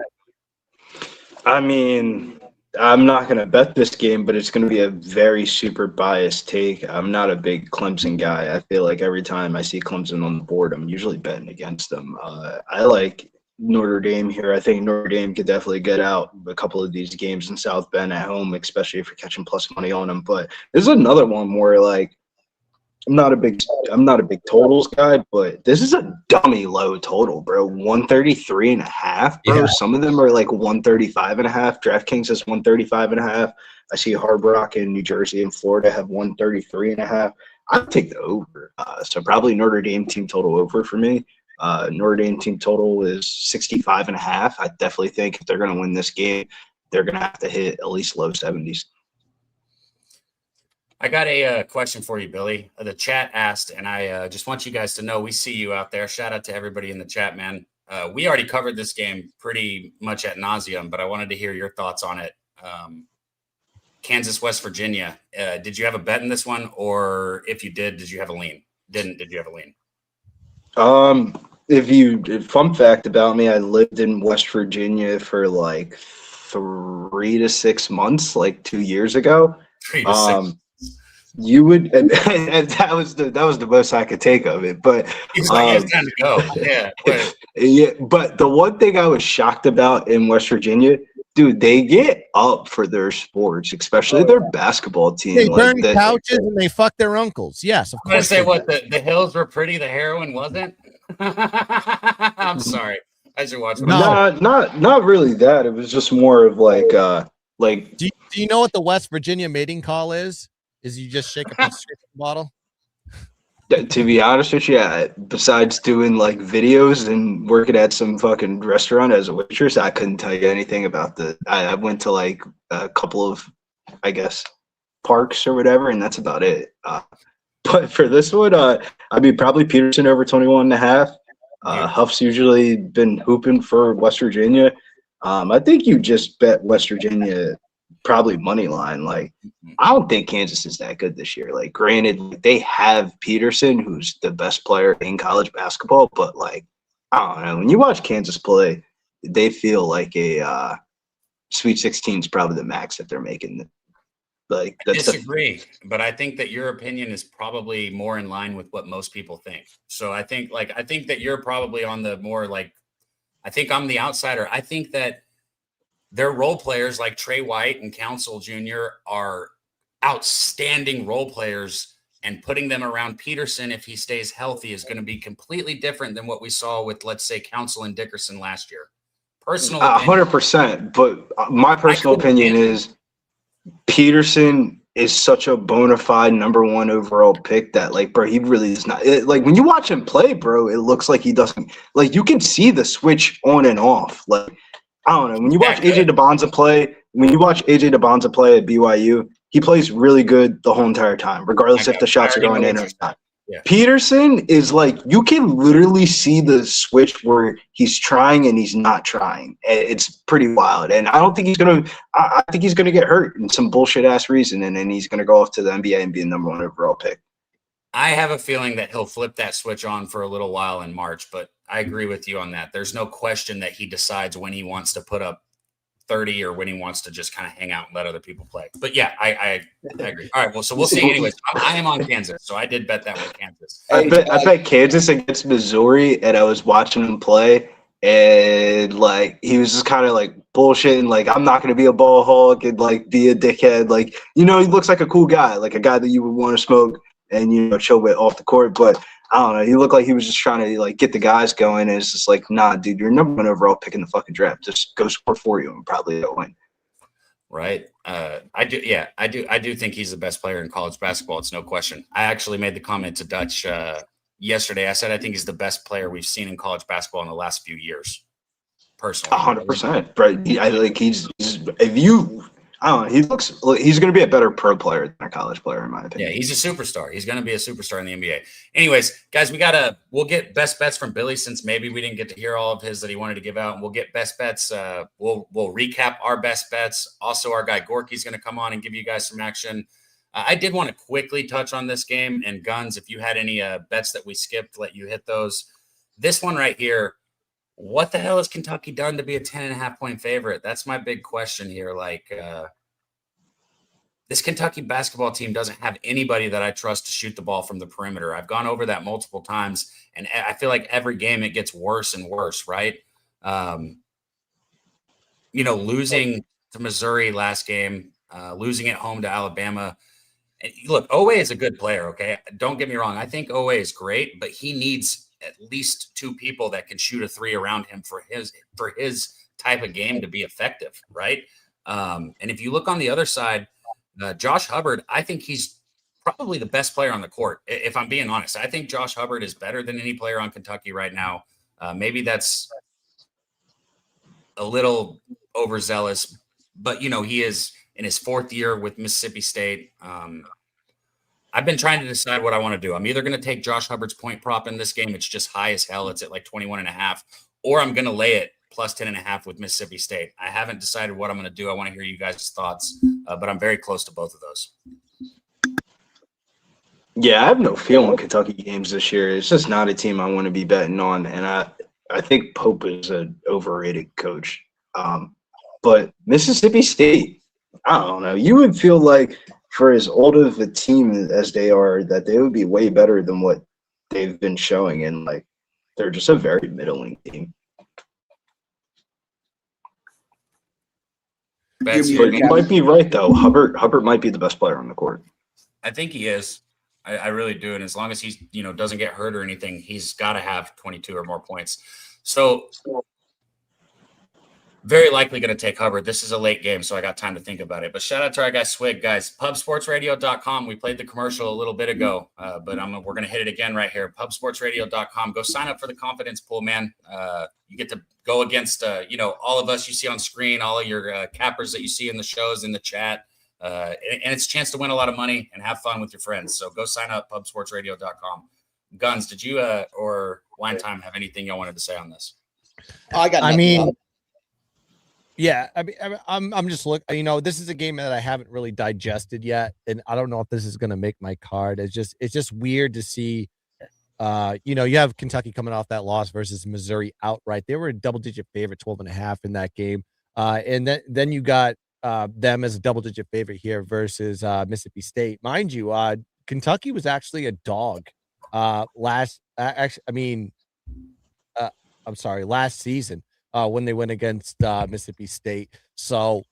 I mean, I'm not going to bet this game, but it's going to be a very super biased take. I'm not a big Clemson guy. I feel like every time I see Clemson on the board, I'm usually betting against them. I like Notre Dame here. I think Notre Dame could definitely get out a couple of these games in South Bend at home, especially if you're catching plus money on them. But there's another one where like I'm not a big totals guy, but this is a dummy low total, bro. 133.5, bro. Yeah. Some of them are like 135.5. DraftKings has 135.5. I see Hard Rock in New Jersey and Florida have 133.5. I'd take the over. So probably Notre Dame team total over for me. Notre Dame team total is 65.5. I definitely think if they're going to win this game, they're going to have to hit at least low 70s. I got a question for you, Billy. The chat asked, and I just want you guys to know we see you out there. Shout out to everybody in the chat, man. We already covered this game pretty much ad nauseum, but I wanted to hear your thoughts on it. Kansas, West Virginia. Did you have a bet in this one, or if you did you have a lean? Did you have a lean? Fun fact about me, I lived in West Virginia for like 3 to 6 months, like 2 years ago. 3 to 6. You would, and that was the most I could take of it. But It's like it's time to go. Yeah. yeah. But the one thing I was shocked about in West Virginia, dude, they get up for their sports, especially their basketball team. They burn like couches and they fuck their uncles. Yes, of I'm gonna course. say what the hills were pretty, the heroin wasn't. I'm sorry. I should watch. No. Not really that. It was just more of like. Do you know what the West Virginia mating call is? Is you just shake a prescription bottle? To be honest with you, besides doing like videos and working at some fucking restaurant as a waitress, I couldn't tell you anything about I went to like a couple of, I guess, parks or whatever, and that's about it. But for this one, I mean, probably Peterson over 21.5. Huff's usually been hooping for West Virginia. I think you just bet West Virginia probably money line. Like, I don't think Kansas is that good this year. Like, granted, they have Peterson, who's the best player in college basketball, but like, I don't know. When you watch Kansas play, they feel like a Sweet 16 is probably the max that they're making. Like, I disagree, but I think that your opinion is probably more in line with what most people think. So I think that you're probably on the more like, I think I'm the outsider. I think that their role players like Trey White and Council Jr. are outstanding role players, and putting them around Peterson, if he stays healthy, is going to be completely different than what we saw with, let's say, Council and Dickerson last year. Personal 100%. But my personal opinion is Peterson is such a bona fide #1 overall pick that, like, bro, he really is not. Like, when you watch him play, bro, it looks like he doesn't. Like, you can see the switch on and off. Like, I don't know. When you watch AJ DeBonza play at BYU, he plays really good the whole entire time, regardless if the shots are going in or not. Yeah. Peterson is like, you can literally see the switch where he's trying and he's not trying. It's pretty wild. And I don't think I think he's going to get hurt in some bullshit ass reason. And then he's going to go off to the NBA and be a #1 overall pick. I have a feeling that he'll flip that switch on for a little while in March, but I agree with you on that. There's no question that he decides when he wants to put up 30 or when he wants to just kind of hang out and let other people play. But yeah, I agree. All right, well, so we'll see. Anyways, I am on Kansas, so I did bet that with Kansas. I bet Kansas against Missouri, and I was watching him play, and like he was just kind of like bullshitting, like, I'm not going to be a ball hog and like be a dickhead. Like, you know, he looks like a cool guy, like a guy that you would want to smoke and, you know, chill with off the court. But I don't know, he looked like he was just trying to like get the guys going. And it's just like, nah, dude, you're #1 overall pick in the fucking draft. Just go score for you and probably don't win. Right. I do think he's the best player in college basketball. It's no question. I actually made the comment to Dutch yesterday. I said I think he's the best player we've seen in college basketball in the last few years. Personally, 100%. But I like he's if you. I don't know. He's going to be a better pro player than a college player, in my opinion. Yeah, he's a superstar. He's going to be a superstar in the NBA. Anyways, guys, we'll get best bets from Billy, since maybe we didn't get to hear all of his that he wanted to give out. And we'll get best bets. We'll recap our best bets. Also, our guy Gorky's going to come on and give you guys some action. I did want to quickly touch on this game, and Guns, if you had any bets that we skipped, let you hit those. This one right here. What the hell has Kentucky done to be a 10.5-point favorite? That's my big question here. Like, this Kentucky basketball team doesn't have anybody that I trust to shoot the ball from the perimeter. I've gone over that multiple times, and I feel like every game it gets worse and worse, right? Losing to Missouri last game, losing at home to Alabama. And look, Owe is a good player, okay? Don't get me wrong. I think Owe is great, but he needs at least two people that can shoot a three around him for his type of game to be effective, right? And if you look on the other side, Josh Hubbard, I think he's probably the best player on the court. If I'm being honest, I think Josh Hubbard is better than any player on Kentucky right now. Maybe that's a little overzealous, but he is in his fourth year with Mississippi State. I've been trying to decide what I want to do. I'm either going to take Josh Hubbard's point prop in this game. It's just high as hell. It's at like 21.5, or I'm going to lay it plus 10.5 with Mississippi State. I haven't decided what I'm going to do. I want to hear you guys' thoughts, but I'm very close to both of those. Yeah, I have no feel on Kentucky games this year. It's just not a team I want to be betting on, and I think Pope is an overrated coach. But Mississippi State, I don't know. You would feel like for as old of a team as they are, that they would be way better than what they've been showing, and like they're just a very middling team. But you might be right though. Hubbard might be the best player on the court. I think he is. I really do. And as long as he's, doesn't get hurt or anything, he's got to have 22 or more points. So very likely going to take Hubbard. This is a late game, so I got time to think about it. But shout out to our guy Swig, guys. Pubsportsradio.com. We played the commercial a little bit ago, but we're going to hit it again right here. Pubsportsradio.com. Go sign up for the confidence pool, man. You get to go against, all of us you see on screen, all of your cappers that you see in the shows, in the chat. And it's a chance to win a lot of money and have fun with your friends. So go sign up, pubsportsradio.com. Guns, did you or Wine Time have anything y'all wanted to say on this? I got nothing. Yeah, I'm just looking. This is a game that I haven't really digested yet, and I don't know if this is going to make my card. It's just weird to see. You have Kentucky coming off that loss versus Missouri outright. They were a double-digit favorite, 12.5 in that game, and then you got them as a double-digit favorite here versus Mississippi State. Mind you, Kentucky was actually a dog last season. When they went against Mississippi State. So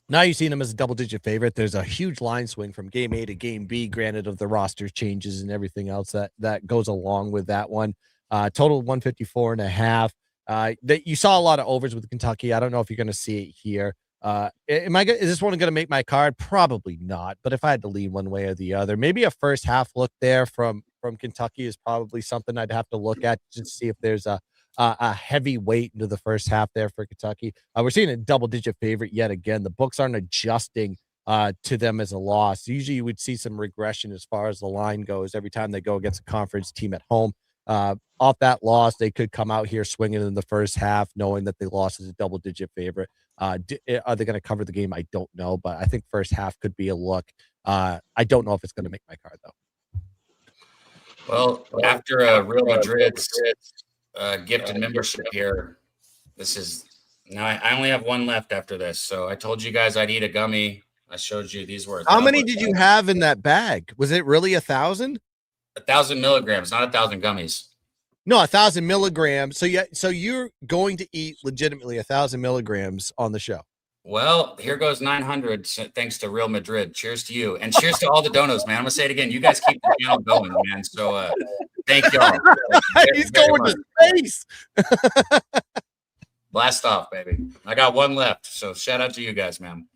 now you've seen them as a double-digit favorite. There's a huge line swing from game A to game B, granted of the roster changes and everything else that goes along with that one. Total 154.5. You saw a lot of overs with Kentucky. I don't know if you're going to see it here. Is this one going to make my card? Probably not. But if I had to lean one way or the other, maybe a first half look there from Kentucky is probably something I'd have to look at just to see if there's a heavy weight into the first half there for Kentucky. We're seeing a double-digit favorite yet again. The books aren't adjusting to them as a loss. Usually you would see some regression as far as the line goes every time they go against a conference team at home. Off that loss, they could come out here swinging in the first half, knowing that they lost as a double-digit favorite. Are they going to cover the game? I don't know, but I think first half could be a look. I don't know if it's going to make my card, though. Well, after Real Madrid's gifted membership here, I only have one left after this. So I told you guys I'd eat a gummy. I showed you these were. How many did you have in that bag? Was it really 1,000? 1,000 milligrams, not 1,000 gummies. No, 1,000 milligrams. So you're going to eat legitimately 1,000 milligrams on the show. Well, here goes 900, thanks to Real Madrid. Cheers to you. And cheers to all the donos, man. I'm going to say it again. You guys keep the channel going, man. So thank y'all. He's going to space. Blast off, baby. I got one left. So shout out to you guys, man.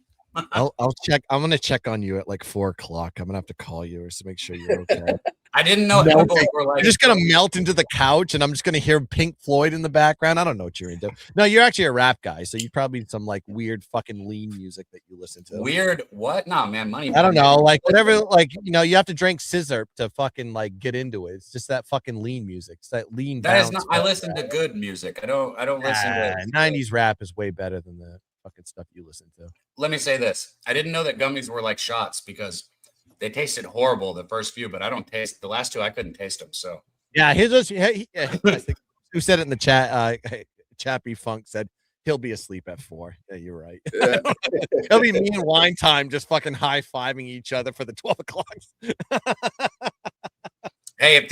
I'll check. I'm going to check on you at like 4:00. I'm going to have to call you just to make sure you're okay. I didn't know elbows were like. You're just going to melt into the couch and I'm just going to hear Pink Floyd in the background. I don't know what you're into. No, you're actually a rap guy. So you probably some like weird fucking lean music that you listen to. Weird what? Nah, man, money. I don't know. Like whatever, like, you have to drink scissor to fucking like get into it. It's just that fucking lean music. It's that lean. That is not, I listen to good music. I don't listen to 90s rap is way better than the fucking stuff you listen to. Let me say this. I didn't know that gummies were like shots because they tasted horrible the first few, but I don't taste the last two. I couldn't taste them. So yeah, who said it in the chat? Chappie Funk said he'll be asleep at 4. Yeah, you're right. Yeah. He'll be me and Wine Time just fucking high-fiving each other for the 12 o'clock. Hey, if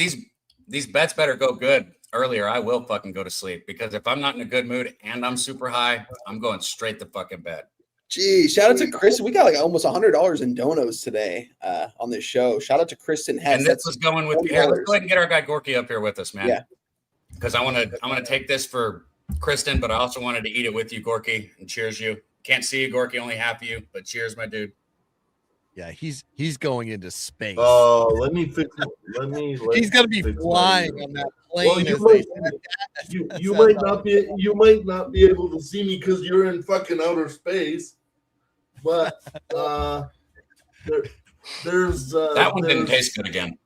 these bets better go good. earlier, I will fucking go to sleep because if I'm not in a good mood and I'm super high, I'm going straight to fucking bed. Gee, shout out to Chris. We got like almost $100 in donos today on this show. Shout out to Kristen Hess. And this was going with here. Let's go ahead and get our guy Gorky up here with us, man. Yeah. Because I'm gonna take this for Kristen, but I also wanted to eat it with you, Gorky, and cheers you. Can't see you, Gorky, only half of you, but cheers, my dude. Yeah, he's going into space. Oh, let me fix it. He's gonna be flying on that plane. Well, you might not be able to see me because you're in fucking outer space. But there's that one didn't taste good again.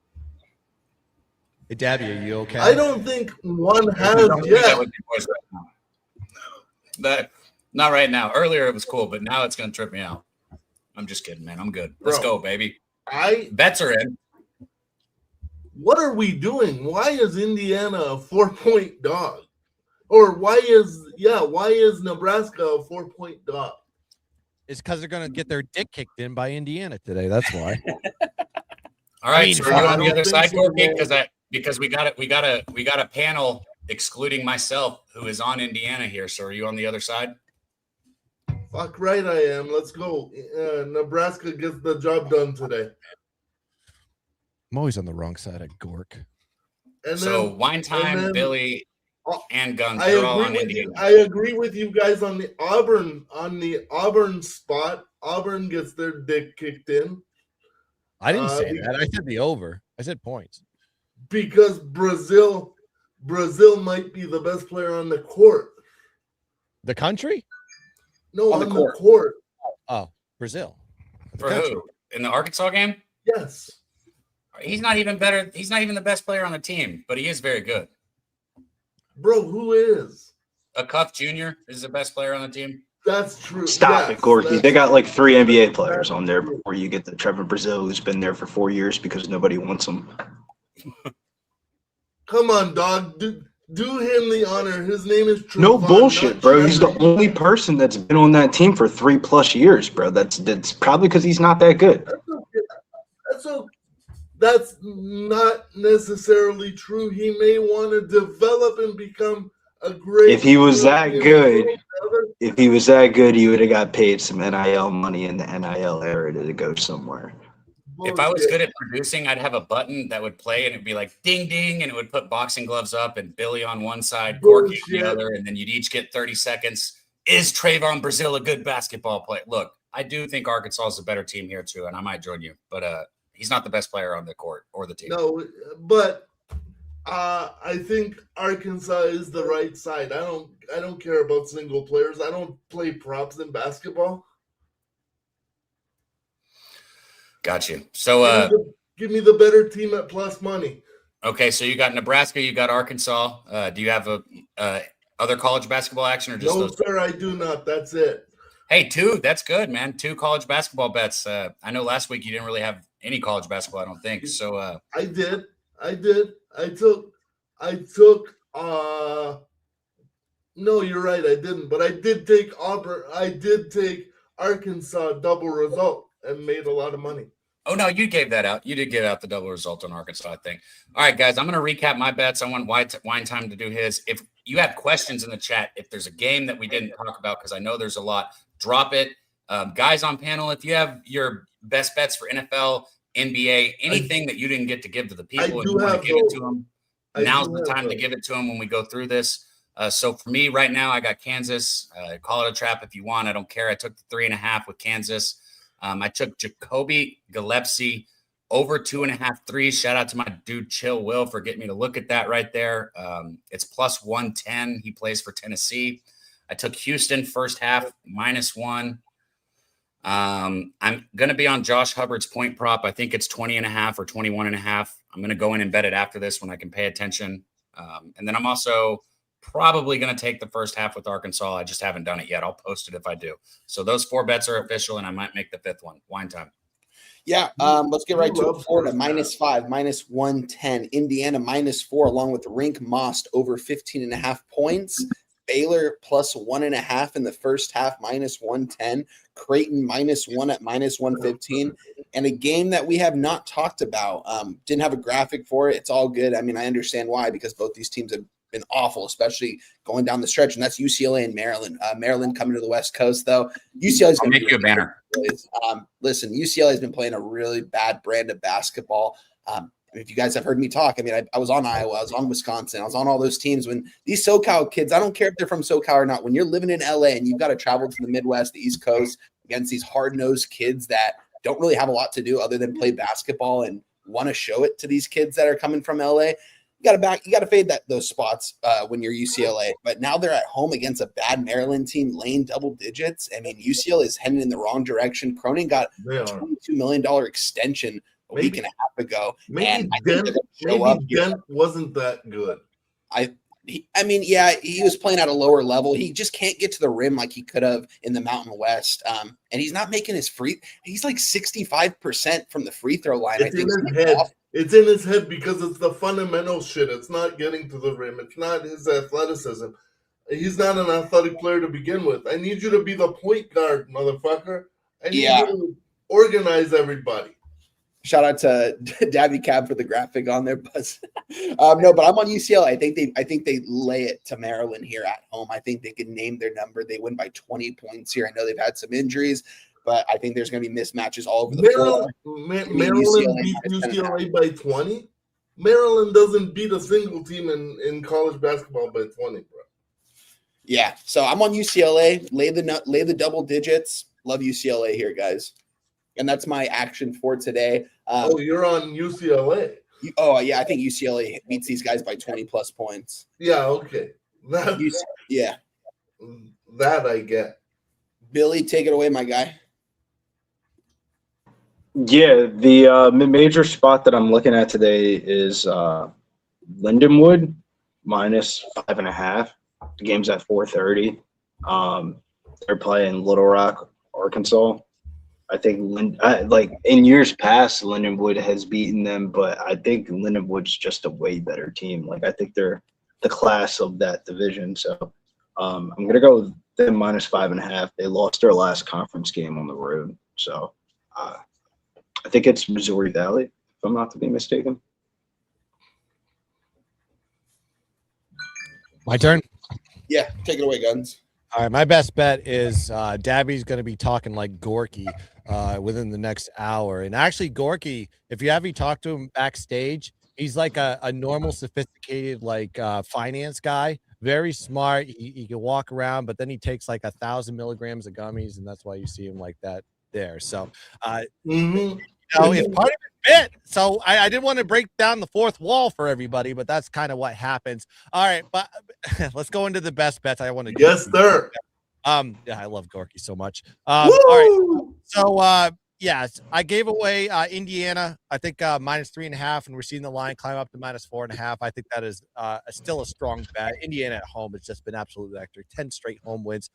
Hey, Daby, are you okay? I don't think one has yet. Not right now. Earlier it was cool, but now it's gonna trip me out. I'm just kidding, man. I'm good. Let's go, baby. Bets are in. What are we doing? Why is Indiana a 4-point dog? Or why is Nebraska a 4-point dog? It's because they're going to get their dick kicked in by Indiana today. That's why. All right, so are you on the other side, Gorky? Because we got a panel excluding myself who is on Indiana here. So are you on the other side? Fuck right I am. Let's go. Nebraska gets the job done today. I'm always on the wrong side of Gork. And so then, Wine Time, Billy, and Guns. I agree with you guys on the Auburn spot. Auburn gets their dick kicked in. I didn't say that. I said the over. I said points. Because Brazil might be the best player on the court. The country? No, on the court. Oh, Brazil. For who? In the Arkansas game? Yes. He's not even better. He's not even the best player on the team, but he is very good. Bro, who is? A Cuff Jr. is the best player on the team. That's true. Stop it, Gorky. They got like 3 NBA players on there before you get the Trevor Brazil, who's been there for 4 years because nobody wants him. Come on, dog. Do him the honor. His name is Trevon, no bullshit, bro. He's the only person that's been on that team for 3+ years, bro. That's probably because he's not that good. That's not necessarily true. He may want to develop and become a great. If he was that good, he would have got paid some NIL money in the NIL era to go somewhere. If I was good at producing, I'd have a button that would play and it'd be like ding ding, and it would put boxing gloves up and Billy on one side, Gorky on the other, and then you'd each get 30 seconds. Is Trayvon Brazil a good basketball player? Look, I do think Arkansas is a better team here too, and I might join you, but he's not the best player on the court or the team. No, but I think Arkansas is the right side. I don't care about single players. I don't play props in basketball. Got you. So give me the better team at plus money. Okay, so you got Nebraska, you got Arkansas. Do you have other college basketball action or just no, those? sir, I do not. That's it. Hey, 2. That's good, man. 2 college basketball bets. I know last week you didn't really have any college basketball, I don't think. So I did. I took no, you're right, I didn't. But I did take Auburn. I did take Arkansas double result and made a lot of money. Oh, no, you gave that out. You did give out the double result on Arkansas, I think. All right, guys, I'm going to recap my bets. I want Wine Time to do his. If you have questions in the chat, if there's a game that we didn't talk about, because I know there's a lot, drop it. Guys on panel, if you have your best bets for NFL, NBA, anything that you didn't get to give to the people and you want to give it to them, now's the time to give it to them when we go through this. So for me right now, I got Kansas. Call it a trap if you want. I don't care. I took the 3.5 with Kansas. I took Jacoby Gillespie over 2.5 threes. Shout out to my dude Chill Will for getting me to look at that right there. It's plus 110. He plays for Tennessee. I took Houston first half -1. I'm going to be on Josh Hubbard's point prop. I think it's 20.5 or 21.5. I'm going to go in and bet it after this when I can pay attention. And then I'm also probably going to take the first half with Arkansas. I just haven't done it yet. I'll post it if I do. So those 4 bets are official, and I might make the 5th one. Wine Time. Yeah, let's get right to it. Florida -5, -110. Indiana -4, along with Rink Most over 15.5 points. Baylor plus 1.5 in the first half, -110. Creighton -1 at -115. And a game that we have not talked about. Didn't have a graphic for it. It's all good. I mean, I understand why, because both these teams have been awful, especially going down the stretch, and that's UCLA and Maryland. Maryland coming to the West Coast, though. UCLA is I'll going to make you a banner. Listen, UCLA has been playing a really bad brand of basketball. If you guys have heard me talk, I mean, I was on Iowa, I was on Wisconsin, I was on all those teams. When these SoCal kids, I don't care if they're from SoCal or not, when you're living in LA and you've got to travel to the Midwest, the East Coast against these hard-nosed kids that don't really have a lot to do other than play basketball and want to show it to these kids that are coming from LA, you got to fade those spots when you're UCLA. But now they're at home against a bad Maryland team, laying double digits. I mean, UCLA is heading in the wrong direction. Cronin got a $22 million extension a week and a half ago. Maybe Dent wasn't that good. I mean, yeah, he was playing at a lower level. He just can't get to the rim like he could have in the Mountain West. And he's not making his he's like 65% from the free throw line. It's in his head. It's in his head because it's the fundamental shit. It's not getting to the rim. It's not his athleticism. He's not an athletic player to begin with. I need you to be the point guard, motherfucker. I need you to organize everybody. Shout out to Daby Cab for the graphic on there, Buzz. No, but I'm on UCLA. I think they lay it to Maryland here at home. I think they can name their number. They win by 20 points here. I know they've had some injuries, but I think there's going to be mismatches all over the floor. Maryland beat UCLA by 20? Maryland doesn't beat a single team in college basketball by 20, bro. Yeah, so I'm on UCLA. Lay the double digits. Love UCLA here, guys. And that's my action for today. You're on UCLA. Yeah, I think UCLA beats these guys by 20-plus points. Yeah, okay. That I get. Billy, take it away, my guy. Yeah, the major spot that I'm looking at today is Lindenwood minus 5.5. The game's at 4:30. They're playing Little Rock, Arkansas. I think like in years past, Lindenwood has beaten them, but I think Lindenwood's just a way better team. Like I think they're the class of that division. So I'm gonna go with them minus 5.5. They lost their last conference game on the road, so I think it's Missouri Valley, if I'm not to be mistaken. My turn. Yeah, take it away, Guns. All right, my best bet is Dabby's going to be talking like Gorky within the next hour. And actually, Gorky, if you ever talk to him backstage, he's like a normal, sophisticated, like finance guy. Very smart. He can walk around, but then he takes like 1,000 milligrams of gummies, and that's why you see him like that there. So, it's part of his bit. So I didn't want to break down the fourth wall for everybody, but that's kind of what happens. All right, but let's go into the best bets. I want to. Yes, sir. Yeah, I love Gorky so much. All right, so yes, I gave away Indiana. I think minus 3.5, and we're seeing the line climb up to minus 4.5. I think that is still a strong bet. Indiana at home has just been absolutely electric. 10 straight home wins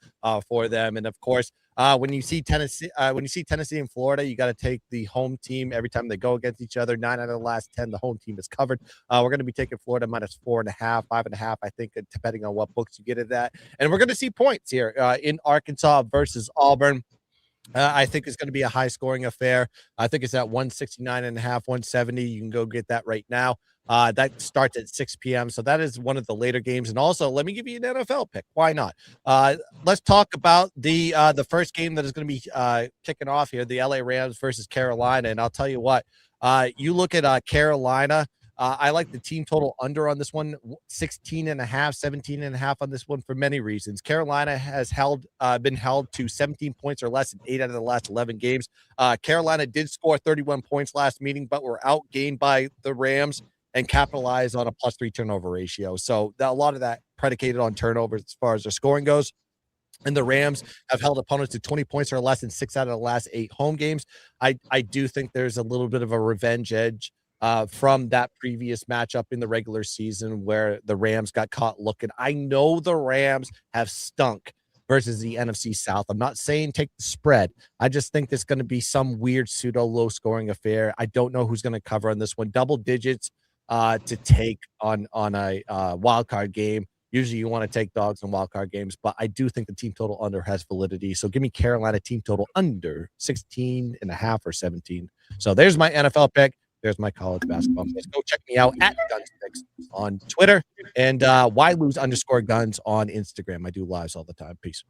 for them, and of course, when you see Tennessee and Florida, you got to take the home team every time they go against each other. 9 out of the last 10, the home team is covered. We're going to be taking Florida minus 4.5, 5.5. I think, depending on what books you get at that, and we're going to see points here in Arkansas versus Auburn. I think it's going to be a high-scoring affair. I think it's at 169.5, 170. You can go get that right now. That starts at 6 p.m., so that is one of the later games. And also, let me give you an NFL pick. Why not? Let's talk about the first game that is going to be kicking off here, the LA Rams versus Carolina. And I'll tell you what, you look at Carolina. I like the team total under on this one, 16.5, 17.5 on this one for many reasons. Carolina has been held to 17 points or less in 8 out of the last 11 games. Carolina did score 31 points last meeting, but were outgained by the Rams and capitalized on a +3 turnover ratio. So a lot of that predicated on turnovers as far as their scoring goes. And the Rams have held opponents to 20 points or less in 6 out of the last 8 home games. I do think there's a little bit of a revenge edge from that previous matchup in the regular season where the Rams got caught looking. I know the Rams have stunk versus the NFC South. I'm not saying take the spread. I just think there's going to be some weird pseudo low scoring affair. I don't know who's going to cover on this one. Double digits to take on a wild card game. Usually you want to take dogs in wild card games, but I do think the team total under has validity. So give me Carolina team total under 16.5 or 17. So there's my NFL pick. There's my college basketball. Just go check me out at Gunsticks on Twitter and @whylose_guns on Instagram. I do lives all the time. Peace.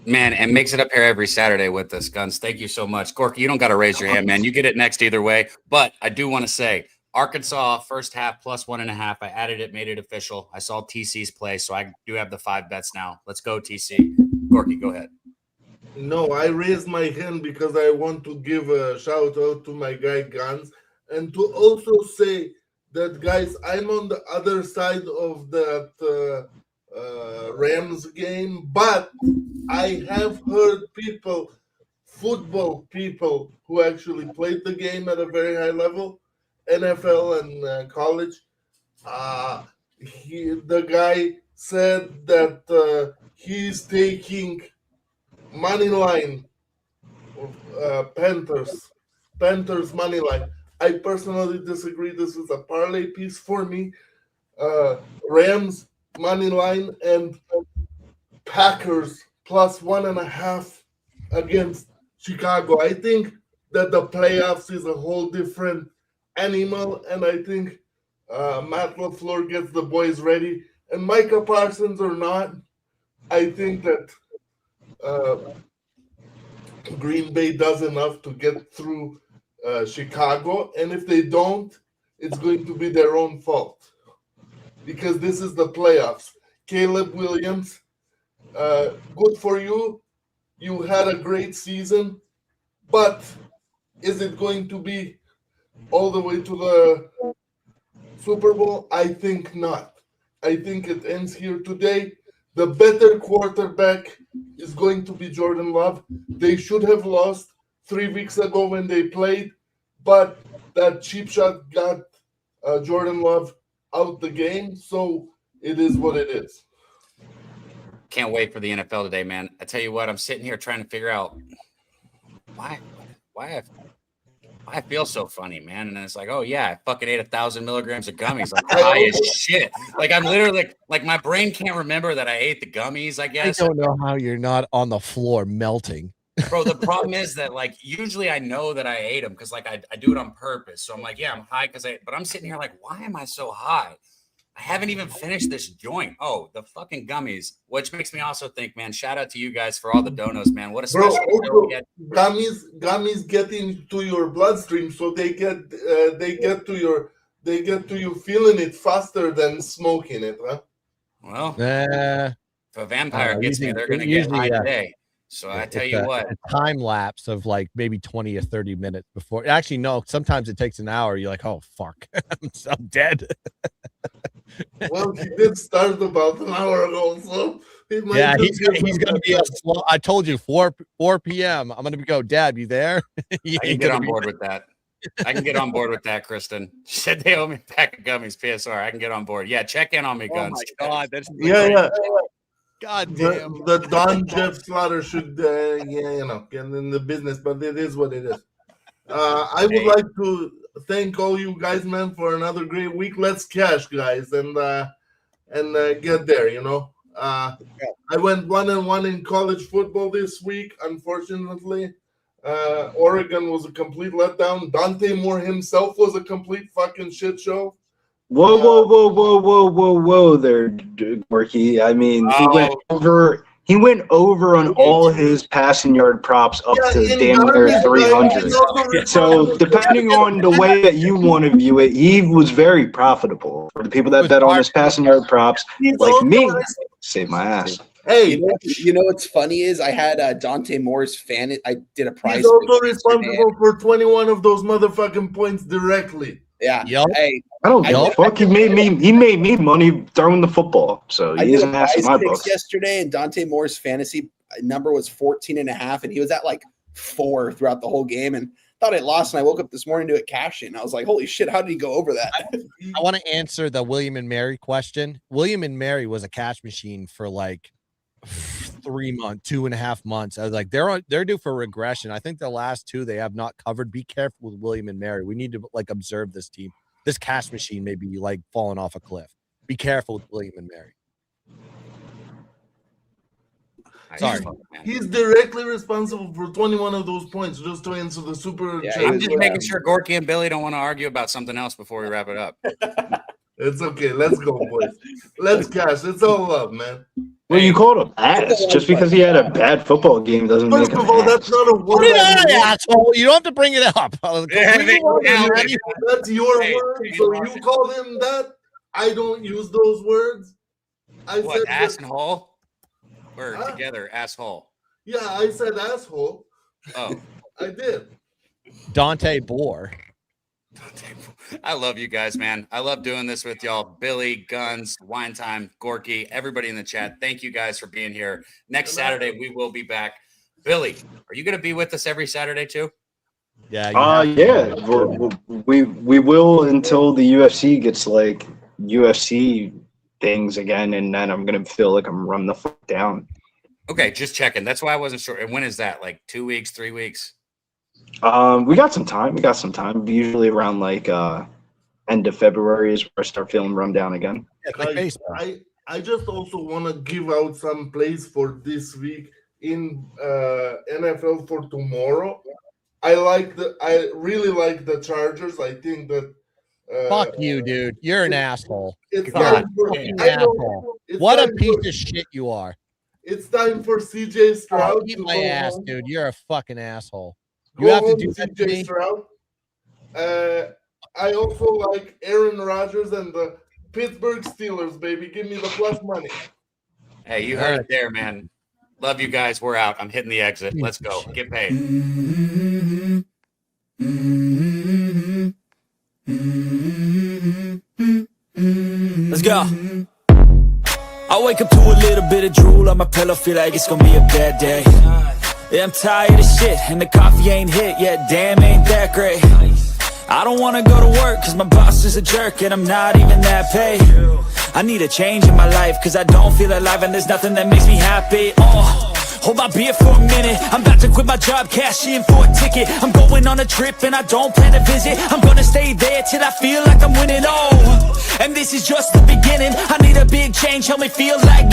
Man, and makes it up here every Saturday with us, Guns. Thank you so much. Gorky, you don't got to raise your hand, man. You get it next either way. But I do want to say, Arkansas first half +1.5. I added it, made it official. I saw TC's play, so I do have the 5 bets now. Let's go, TC. Gorky, go ahead. No, I raised my hand because I want to give a shout out to my guy Guns, and to also say that, guys, I'm on the other side of that Rams game, but I have heard football people who actually played the game at a very high level, NFL and college. The guy said that he's taking money line of Panthers money line. I personally disagree. This is a parlay piece for me. Rams money line and Packers +1.5 against Chicago. I think that the playoffs is a whole different animal, and I think Matt LaFleur gets the boys ready. And Micah Parsons or not, I think that Green Bay does enough to get through Chicago, and if they don't, it's going to be their own fault because this is the playoffs. Caleb Williams, good for you. You had a great season, but is it going to be all the way to the Super Bowl? I think not. I think it ends here today. The better quarterback is going to be Jordan Love. They should have lost 3 weeks ago when they played, but that cheap shot got Jordan Love out the game, so it is what it is. Can't wait for the NFL today, man. I tell you what, I'm sitting here trying to figure out why I feel so funny, man. And then it's like, oh yeah, I fucking ate 1,000 milligrams of gummies. Like high as shit. Like I'm literally like my brain can't remember that I ate the gummies, I guess. I don't know how you're not on the floor melting. Bro, the problem is that like usually I know that I ate them because like I do it on purpose. So I'm like, yeah, I'm high but I'm sitting here like, why am I so high? I haven't even finished this joint. Oh, the fucking gummies, which makes me also think, man, shout out to you guys for all the donos, man. What a special show we had. Gummies get into your bloodstream, so they get to you feeling it faster than smoking it, huh? Well, if a vampire gets me, they're gonna get high today. So I tell you what, a time lapse of like maybe 20 or 30 minutes before. Actually, no, sometimes it takes an hour. You're like, oh fuck, I'm dead. Well, he did start about an hour ago, so he's gonna be I told you 4 p.m. I'm gonna go, Dad, you there? I can get on board with that. I can get on board with that, Kristen. She said they owe me a pack of gummies, PSR. I can get on board. Yeah, check in on me, Guns. Oh my God, that's yeah. God damn. The Don Jeff Slaughter should, get in the business, but it is what it is. I would like to thank all you guys, man, for another great week. Let's cash, guys, and get there. I went 1-1 in college football this week. Unfortunately, Oregon was a complete letdown. Dante Moore himself was a complete fucking shit show. Whoa there, Gorky. I mean, he went over on all his passing yard props up to damn near 300. So depending on the way that you want to view it, he was very profitable. For the people that bet on his passing yard props, like me, save my ass. Hey, you know what's funny is I had Dante Moore's fan. I did a prize. He's also responsible for 21 of those motherfucking points directly. Yeah. Yep. Hey, I don't give a fuck. He made me money throwing the football. So he isn't asking my books. Yesterday, and Dante Moore's fantasy number was 14.5, and he was at like 4 throughout the whole game. And thought I lost, and I woke up this morning to it cashing. I was like, holy shit, how did he go over that? I want to answer the William and Mary question. William and Mary was a cash machine for like 3 months, 2.5 months. I was like, they're due for regression. I think the last 2 they have not covered. Be careful with William and Mary. We need to like observe this team. This cash machine may be like falling off a cliff. Be careful with William and Mary. Sorry. He's directly responsible for 21 of those points, just to answer the super chat. I'm just making sure Gorky and Billy don't want to argue about something else before we wrap it up. It's okay. Let's go, boys. Let's cash. It's all love, man. Well, you called him ass. Just because he had a bad football game doesn't make First him of all, ass. that's not a word. Put it on, asshole. You don't have to bring it up. That's your word. So you called him that. I don't use those words. I What, said ass that- and hole? Or together, asshole. Yeah, I said asshole. Oh. I did. Dante Bohr. I love you guys, man. I love doing this with y'all. Billy, Guns, Wine Time, Gorky, everybody in the chat. Thank you guys for being here. Next Saturday, we will be back. Billy, are you going to be with us every Saturday too? Yeah. Yeah. We will until the UFC gets like UFC things again, and then I'm gonna feel like I'm run the fuck down. Okay, just checking. That's why I wasn't sure. And when is that? Like 2 weeks, 3 weeks? We got some time. Usually around like end of February is where I start feeling run down again. I just also want to give out some plays for this week in NFL for tomorrow. I really like the Chargers. I think that Fuck you, dude. You're an asshole. It's God, time for, fucking I know, asshole. it's What a time piece for- of shit you are. It's time for CJ Stroud. Eat to my go ass, home. dude. You're a fucking asshole. Go You have to home, do that to CJ me. Stroud. I also like Aaron Rodgers and the Pittsburgh Steelers, baby. Give me the plus money. Hey, you heard it there, man. Love you guys. We're out. I'm hitting the exit. Let's go. Get paid. Let's go. I wake up to a little bit of drool on my pillow, feel like it's gonna be a bad day. Yeah, I'm tired of shit, and the coffee ain't hit yet, damn, ain't that great. I don't wanna go to work, cause my boss is a jerk, and I'm not even that paid. I need a change in my life, cause I don't feel alive, and there's nothing that makes me happy. Hold my beer for a minute, I'm about to quit my job, cash in for a ticket. I'm going on a trip and I don't plan to visit. I'm gonna stay there till I feel like I'm winning, and this is just the beginning. I need a big change, help me feel like living.